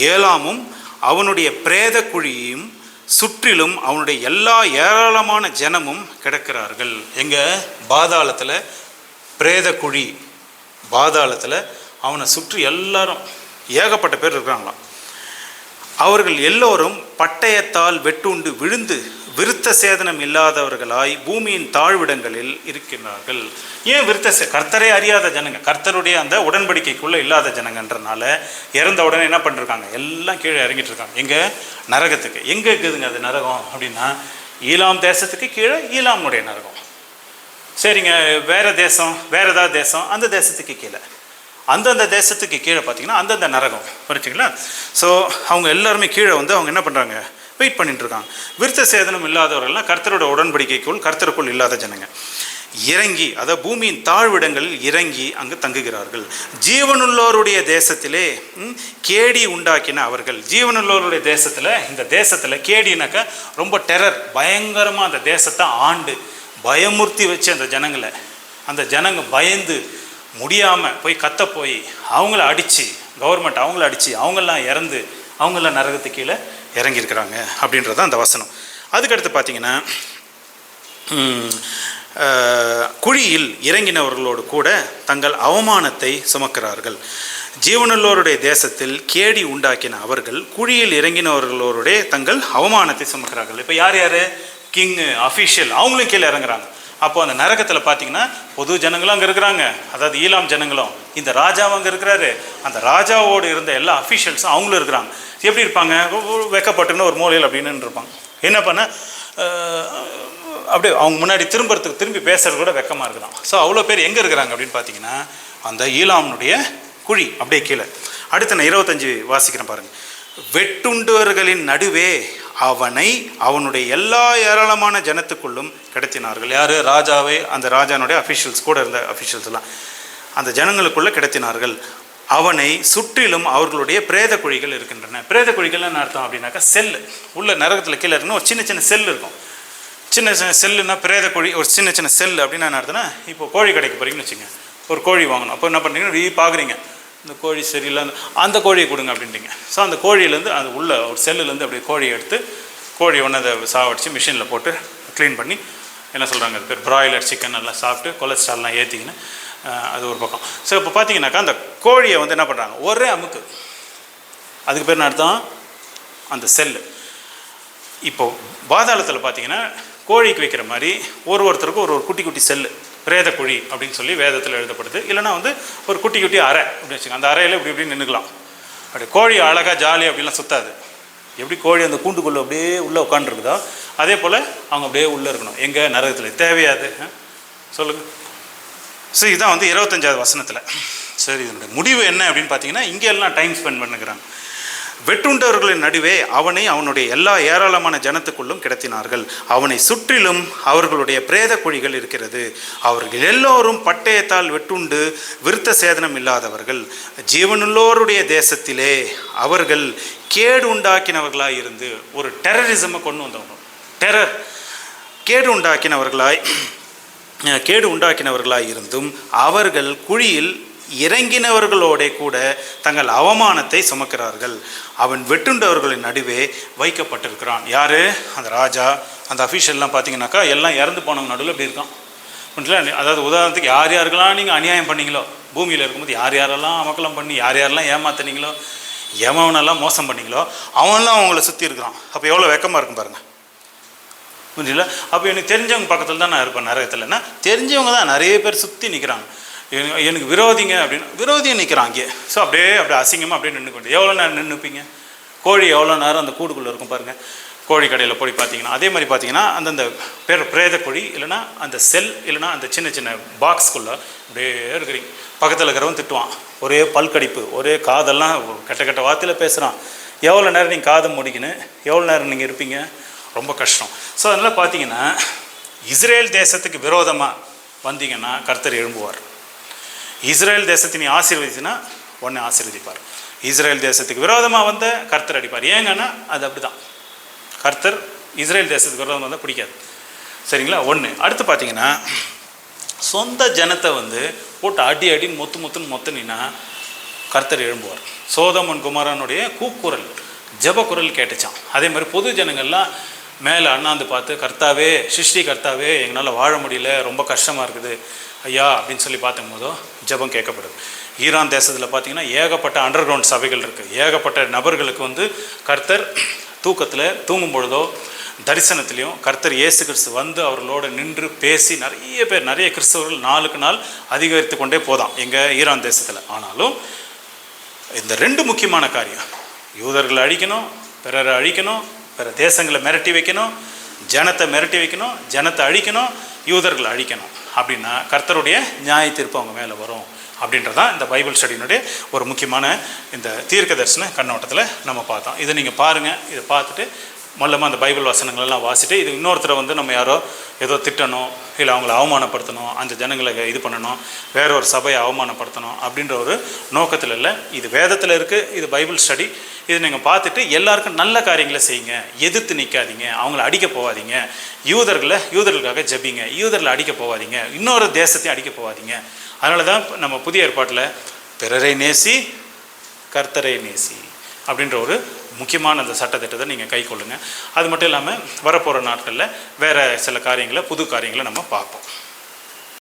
ஏலாமும் அவனுடைய பிரேத குழியும் சுற்றிலும் அவனுடைய எல்லா ஏராளமான ஜனமும் கிடக்கிறார்கள். எங்க பாதாளத்தில், பிரேத குழி பாதாளத்தில் அவனை சுற்றி எல்லாரும் ஏகப்பட்ட பேர் இருக்கிறாங்களாம். அவர்கள் எல்லோரும் பட்டயத்தால் வெட்டுண்டு விழுந்து விருத்த சேதனம் இல்லாதவர்களாய் பூமியின் தாழ்விடங்களில் இருக்கிறார்கள். ஏன் கர்த்தரே அறியாத ஜனங்க, கர்த்தருடைய அந்த உடன்படிக்கைக்குள்ளே இல்லாத ஜனங்கன்றனால இறந்த உடனே என்ன பண்ணிருக்காங்க, எல்லாம் கீழே இறங்கிட்டு இருக்காங்க. எங்கே? நரகத்துக்கு. எங்கே இருக்குதுங்க அது நரகம் அப்படின்னா, ஈலாம் தேசத்துக்கு கீழே ஈலாமுடைய நரகம். சரிங்க, வேற தேசம், வேற ஏதாவது தேசம், அந்த தேசத்துக்கு கீழே, அந்தந்த தேசத்துக்கு கீழே பார்த்தீங்கன்னா அந்தந்த நரகம். புரிஞ்சுங்களா? ஸோ அவங்க எல்லாருமே கீழே வந்து அவங்க என்ன பண்ணுறாங்க, வெயிட் பண்ணிட்டு இருக்காங்க. விருத்த சேதனம் இல்லாதவர்கள்லாம் கர்த்தரோட உடன்படிக்கைக்குள், கர்த்தருக்குள் இல்லாத ஜனங்க இறங்கி, அதாவது பூமியின் தாழ்விடங்களில் இறங்கி அங்கு தங்குகிறார்கள். ஜீவனுள்ளோருடைய தேசத்திலே கேடி உண்டாக்கின அவர்கள். ஜீவனுள்ளோருடைய தேசத்தில், இந்த தேசத்தில் கேடினாக்கா ரொம்ப டெரர், பயங்கரமாக அந்த தேசத்தை ஆண்டு பயமுறுத்தி வச்சு அந்த ஜனங்களை, அந்த ஜனங்க பயந்து முடியாமல் போய் போய் அவங்கள அடித்து, கவர்மெண்ட் அவங்கள அடித்து அவங்கெல்லாம் இறந்து அவங்களாம் நரகத்துக்கு கீழே இறங்கியிருக்கிறாங்க அப்படின்றது அந்த வசனம். அதுக்கடுத்து பார்த்தீங்கன்னா, குழியில் இறங்கினவர்களோடு கூட தங்கள் அவமானத்தை சுமக்கிறார்கள். ஜீவனுள்ளோருடைய தேசத்தில் கேடி உண்டாக்கின அவர்கள் குழியில் இறங்கினவர்களோருடைய தங்கள் அவமானத்தை சுமக்கிறார்கள். இப்போ யார் யார்? கிங்கு, அஃபீஷியல், அவங்களும் கீழே இறங்குறாங்க. அப்போ அந்த நரகத்தில் பார்த்தீங்கன்னா பொது ஜனங்களும் அங்கே இருக்கிறாங்க, அதாவது ஈலாம் ஜனங்களும், இந்த ராஜாவும் அங்கே இருக்கிறாரு, அந்த ராஜாவோடு இருந்த எல்லா அஃபீஷியல்ஸும் அவங்களும் இருக்கிறாங்க. எப்படி இருப்பாங்க? வெக்கப்பட்டுன்னு ஒரு மூலையில் அப்படின்னு இருப்பாங்க. என்ன பண்ண அப்படியே அவங்க முன்னாடி திரும்பி பேசுறது கூட வெக்கமாக இருக்குதான். ஸோ அவ்வளோ பேர் எங்கே இருக்கிறாங்க அப்படின்னு பார்த்தீங்கன்னா அந்த ஈலாமுடைய குழி அப்படியே கீழே. அடுத்து நான் 25 வாசிக்கிறேன் பாருங்கள். வெட்டுண்டவர்களின் நடுவே அவனை அவனுடைய எல்லா ஏராளமான ஜனத்துக்குள்ளும் கிடத்தினார்கள். யார்? ராஜாவை, அந்த ராஜானுடைய அஃபிஷியல்ஸ், கூட இருந்த அஃபிஷியல்ஸ்லாம் அந்த ஜனங்களுக்குள்ளே கிடத்தினார்கள். அவனை சுற்றிலும் அவர்களுடைய பிரேத குழிகள் இருக்கின்றன. பிரேத குழிகள் என்ன அர்த்தம் அப்படின்னாக்கா, செல் உள்ள நரகத்தில் கீழே இருக்குன்னு ஒரு சின்ன சின்ன செல் இருக்கும். சின்ன சின்ன செல்லுன்னா பிரேத குழி, ஒரு சின்ன சின்ன செல் அப்படின்னா என்ன அர்த்தம்னா, இப்போ கோழி கடைக்கு போகிறீங்கன்னு வச்சுங்க, ஒரு கோழி வாங்கணும். அப்போ என்ன பண்ணுறீங்கன்னா, பார்க்குறீங்க இந்த கோழி சரியில்லை, அந்த கோழியை கொடுங்க அப்படின்றீங்க. ஸோ அந்த கோழியிலேருந்து, அது உள்ள ஒரு செல்லுலேருந்து அப்படியே கோழியை எடுத்து, கோழி ஒன்று அதை சாவடிச்சு மிஷினில் போட்டு க்ளீன் பண்ணி, என்ன சொல்கிறாங்க, அது பேர் பிராய்லர் சிக்கன் எல்லாம் சாப்பிட்டு கொலஸ்ட்ரால்லாம் ஏற்றிக்கின்னு, அது ஒரு பக்கம். ஸோ இப்போ பார்த்தீங்கன்னாக்கா அந்த கோழியை வந்து என்ன பண்ணுறாங்க, ஒரே அமுக்கு, அதுக்கு பேர் என்ன அர்த்தம், அந்த செல்லு. இப்போது பாதாளத்தில் பார்த்தீங்கன்னா கோழிக்கு வைக்கிற மாதிரி ஒருத்தருக்கும் ஒரு குட்டி குட்டி செல்லு, பிரேத குழி அப்படின்னு சொல்லி வேதத்தில் எழுதப்படுது. இல்லைனா வந்து ஒரு குட்டி குட்டி அறை அப்படின்னு வச்சுக்கோங்க. அந்த அறையில் இப்படி நின்றுக்கலாம். அப்படி கோழி அழகாக ஜாலி அப்படிலாம் சுற்றாது. எப்படி கோழி அந்த கூண்டுக்குள்ளே அப்படியே உள்ளே உட்காந்துருக்குதோ அதே போல் அவங்க அப்படியே உள்ளே இருக்கணும். எங்கே? நரகத்தில். தேவையாது சொல்லுங்கள். ஸோ இதுதான் வந்து 25வது வசனத்தில். சரி, இதனுடைய முடிவு என்ன அப்படின்னு பார்த்தீங்கன்னா, இங்கே எல்லாம் டைம் ஸ்பெண்ட் பண்ணுகிறாங்க. வெட்டுண்டவர்களின் நடுவே அவனை அவனுடைய எல்லா ஏராளமான ஜனத்துக்குள்ளும் கிடத்தினார்கள். அவனை சுற்றிலும் அவர்களுடைய பிரேத குழிகள் இருக்கிறது. அவர்கள் எல்லோரும் பட்டயத்தால் வெட்டுண்டு விருத்த சேதனம் இல்லாதவர்கள். ஜீவனுள்ளோருடைய தேசத்திலே அவர்கள் கேடு உண்டாக்கினவர்களாய் இருந்து, ஒரு டெரரிசமை கொண்டு வந்தவங்க, டெரர், கேடு உண்டாக்கினவர்களாய் இருந்தும் அவர்கள் குழியில் இறங்கினவர்களோட கூட தங்கள் அவமானத்தை சுமக்கிறார்கள். அவன் வெட்டுண்டவர்களின் நடுவே வைக்கப்பட்டிருக்கிறான். யார்? அந்த ராஜா. அந்த அஃபீஷியல்லாம் பார்த்தீங்கன்னாக்கா எல்லாம் இறந்து போனவங்க நடுவில் இப்படி இருக்கான். அதாவது உதாரணத்துக்கு யார் யாருக்கெல்லாம் நீங்கள் அநியாயம் பண்ணீங்களோ, பூமியில் இருக்கும்போது யார் யாரெல்லாம் அமக்கலம் பண்ணி யார் யாரெல்லாம் ஏமாத்தினீங்களோ, எவனெல்லாம் மோசம் பண்ணீங்களோ அவனெல்லாம் அவங்கள சுற்றி இருக்கிறான். அப்போ எவ்வளோ வெக்கமாக இருக்கும் பாருங்கள். புரியல? அப்போ எனக்கு தெரிஞ்சவங்க பக்கத்தில் தான் நான் இருப்பேன் நரகத்தில்னா. தெரிஞ்சவங்க தான் நிறைய பேர் சுற்றி நிற்கிறாங்க. எனக்கு விரோதிங்க அப்படின்னு விரோதியை நிற்கிறாங்க. ஸோ அப்படியே அசிங்கமாக அப்படியே நின்றுக்கொண்டு எவ்வளோ நேரம் நின்றுப்பீங்க? கோழி எவ்வளோ நேரம் அந்த கூடுக்குள்ளே இருக்கும் பாருங்கள். கோழி கடையில் போய் பார்த்தீங்கன்னா அதே மாதிரி பார்த்தீங்கன்னா அந்தந்த பிரேத குழி, இல்லைனா அந்த செல், இல்லைனா அந்த சின்ன சின்ன பாக்ஸ்குள்ளே அப்படியே இருக்கிறீங்க. பக்கத்தில் இருக்கிறவன் திட்டுவான், ஒரே பல்கடிப்பு, ஒரே காதெல்லாம் கெட்ட வார்த்தையில் பேசுகிறான். எவ்வளோ நேரம் நீங்கள் காதை முடிக்கணும்? எவ்வளோ நேரம் நீங்கள் இருப்பீங்க? ரொம்ப கஷ்டம். ஸோ அதனால் பார்த்தீங்கன்னா இஸ்ரேல் தேசத்துக்கு விரோதமாக வந்தீங்கன்னா கர்த்தர் எழும்புவார். இஸ்ரேல் தேசத்தை நீ ஆசீர்வதிச்சுன்னா உடனே ஆசீர்வதிப்பார். இஸ்ரேல் தேசத்துக்கு விரோதமாக வந்த கர்த்தர் அடிப்பார். ஏங்கன்னா அது அப்படி தான். கர்த்தர் இஸ்ரேல் தேசத்துக்கு விரோதமாக வந்தால் பிடிக்காது. சரிங்களா? ஒன்று. அடுத்து பார்த்தீங்கன்னா சொந்த ஜனத்தை வந்து போட்டு அடின்னு மொத்துன்னு மொத்துனின்னா கர்த்தர் எழும்புவார். சோதமன் குமாரனுடைய கூக்குரல் ஜெப குரல் கேட்டுச்சான். அதே மாதிரி பொது ஜனங்கள்லாம் மேலே அண்ணாந்து பார்த்து, கர்த்தாவே, சிருஷ்டி கர்த்தாவே, எங்களால் வாழ முடியல, ரொம்ப கஷ்டமாக இருக்குது ஐயா அப்படின்னு சொல்லி பார்த்தும் போதோ ஜெபம் கேட்கப்படுது. ஈரான் தேசத்தில் பார்த்திங்கன்னா ஏகப்பட்ட அண்டர் கிரவுண்ட் சபைகள் இருக்குது. ஏகப்பட்ட நபர்களுக்கு கர்த்தர் தூக்கத்தில் தூங்கும் பொழுதோ தரிசனத்திலையும் கர்த்தர் இயேசு கிறிஸ்து வந்து அவர்களோடு நின்று பேசி நிறைய கிறிஸ்தவர்கள் நாளுக்கு நாள் அதிகரித்து கொண்டே போதாம் எங்கள் ஈரான் தேசத்தில். ஆனாலும் இந்த 2 முக்கியமான காரியம், யூதர்களை அழிக்கணும், பிறரை அழிக்கணும், பிற தேசங்களை மிரட்டி வைக்கணும், ஜனத்தை மிரட்டி வைக்கணும், ஜனத்தை அழிக்கணும், யூதர்களை அழிக்கணும். அப்படின்னா கர்த்தருடைய நியாய தீர்ப்பு அவங்க மேலே வரும் அப்படின்றதான் இந்த பைபிள் ஸ்டடியினுடைய ஒரு முக்கியமான இந்த தீர்க்க தரிசன கண்ணோட்டத்தில் நம்ம பார்த்தோம். இதை நீங்கள் பாருங்கள். இதை பார்த்துட்டு மொல்லமாக அந்த பைபிள் வசனங்களெல்லாம் வாசிட்டு, இது இன்னொருத்தரை நம்ம யாரோ ஏதோ திட்டணும், இல்லை அவங்கள அவமானப்படுத்தணும், அந்த ஜனங்களை இது பண்ணணும், வேற ஒரு சபையை அவமானப்படுத்தணும் அப்படின்ற ஒரு நோக்கத்தில் இல்லை. இது வேதத்தில் இருக்குது, இது பைபிள் ஸ்டடி. இது நீங்கள் பார்த்துட்டு எல்லாருக்கும் நல்ல காரியங்களை செய்யுங்க, எதிர்த்து நிற்காதீங்க, அவங்கள அடிக்க போகாதீங்க, யூதர்களுக்காக ஜெபிங்க, யூதர்களை அடிக்க போகாதீங்க, இன்னொரு தேசத்தையும் அடிக்க போகாதீங்க. அதனால தான் நம்ம புதிய ஏற்பாட்டில் பிறரை நேசி கர்த்தரை நேசி அப்படின்ற ஒரு முக்கியமான அந்த சட்டத்திட்டத்தை நீங்கள் கை கொள்ளுங்கள். அது மட்டும் இல்லாமல் வரப்போகிற நாட்களில் வேறு சில காரியங்களை, புது காரியங்களை நம்ம பார்ப்போம்.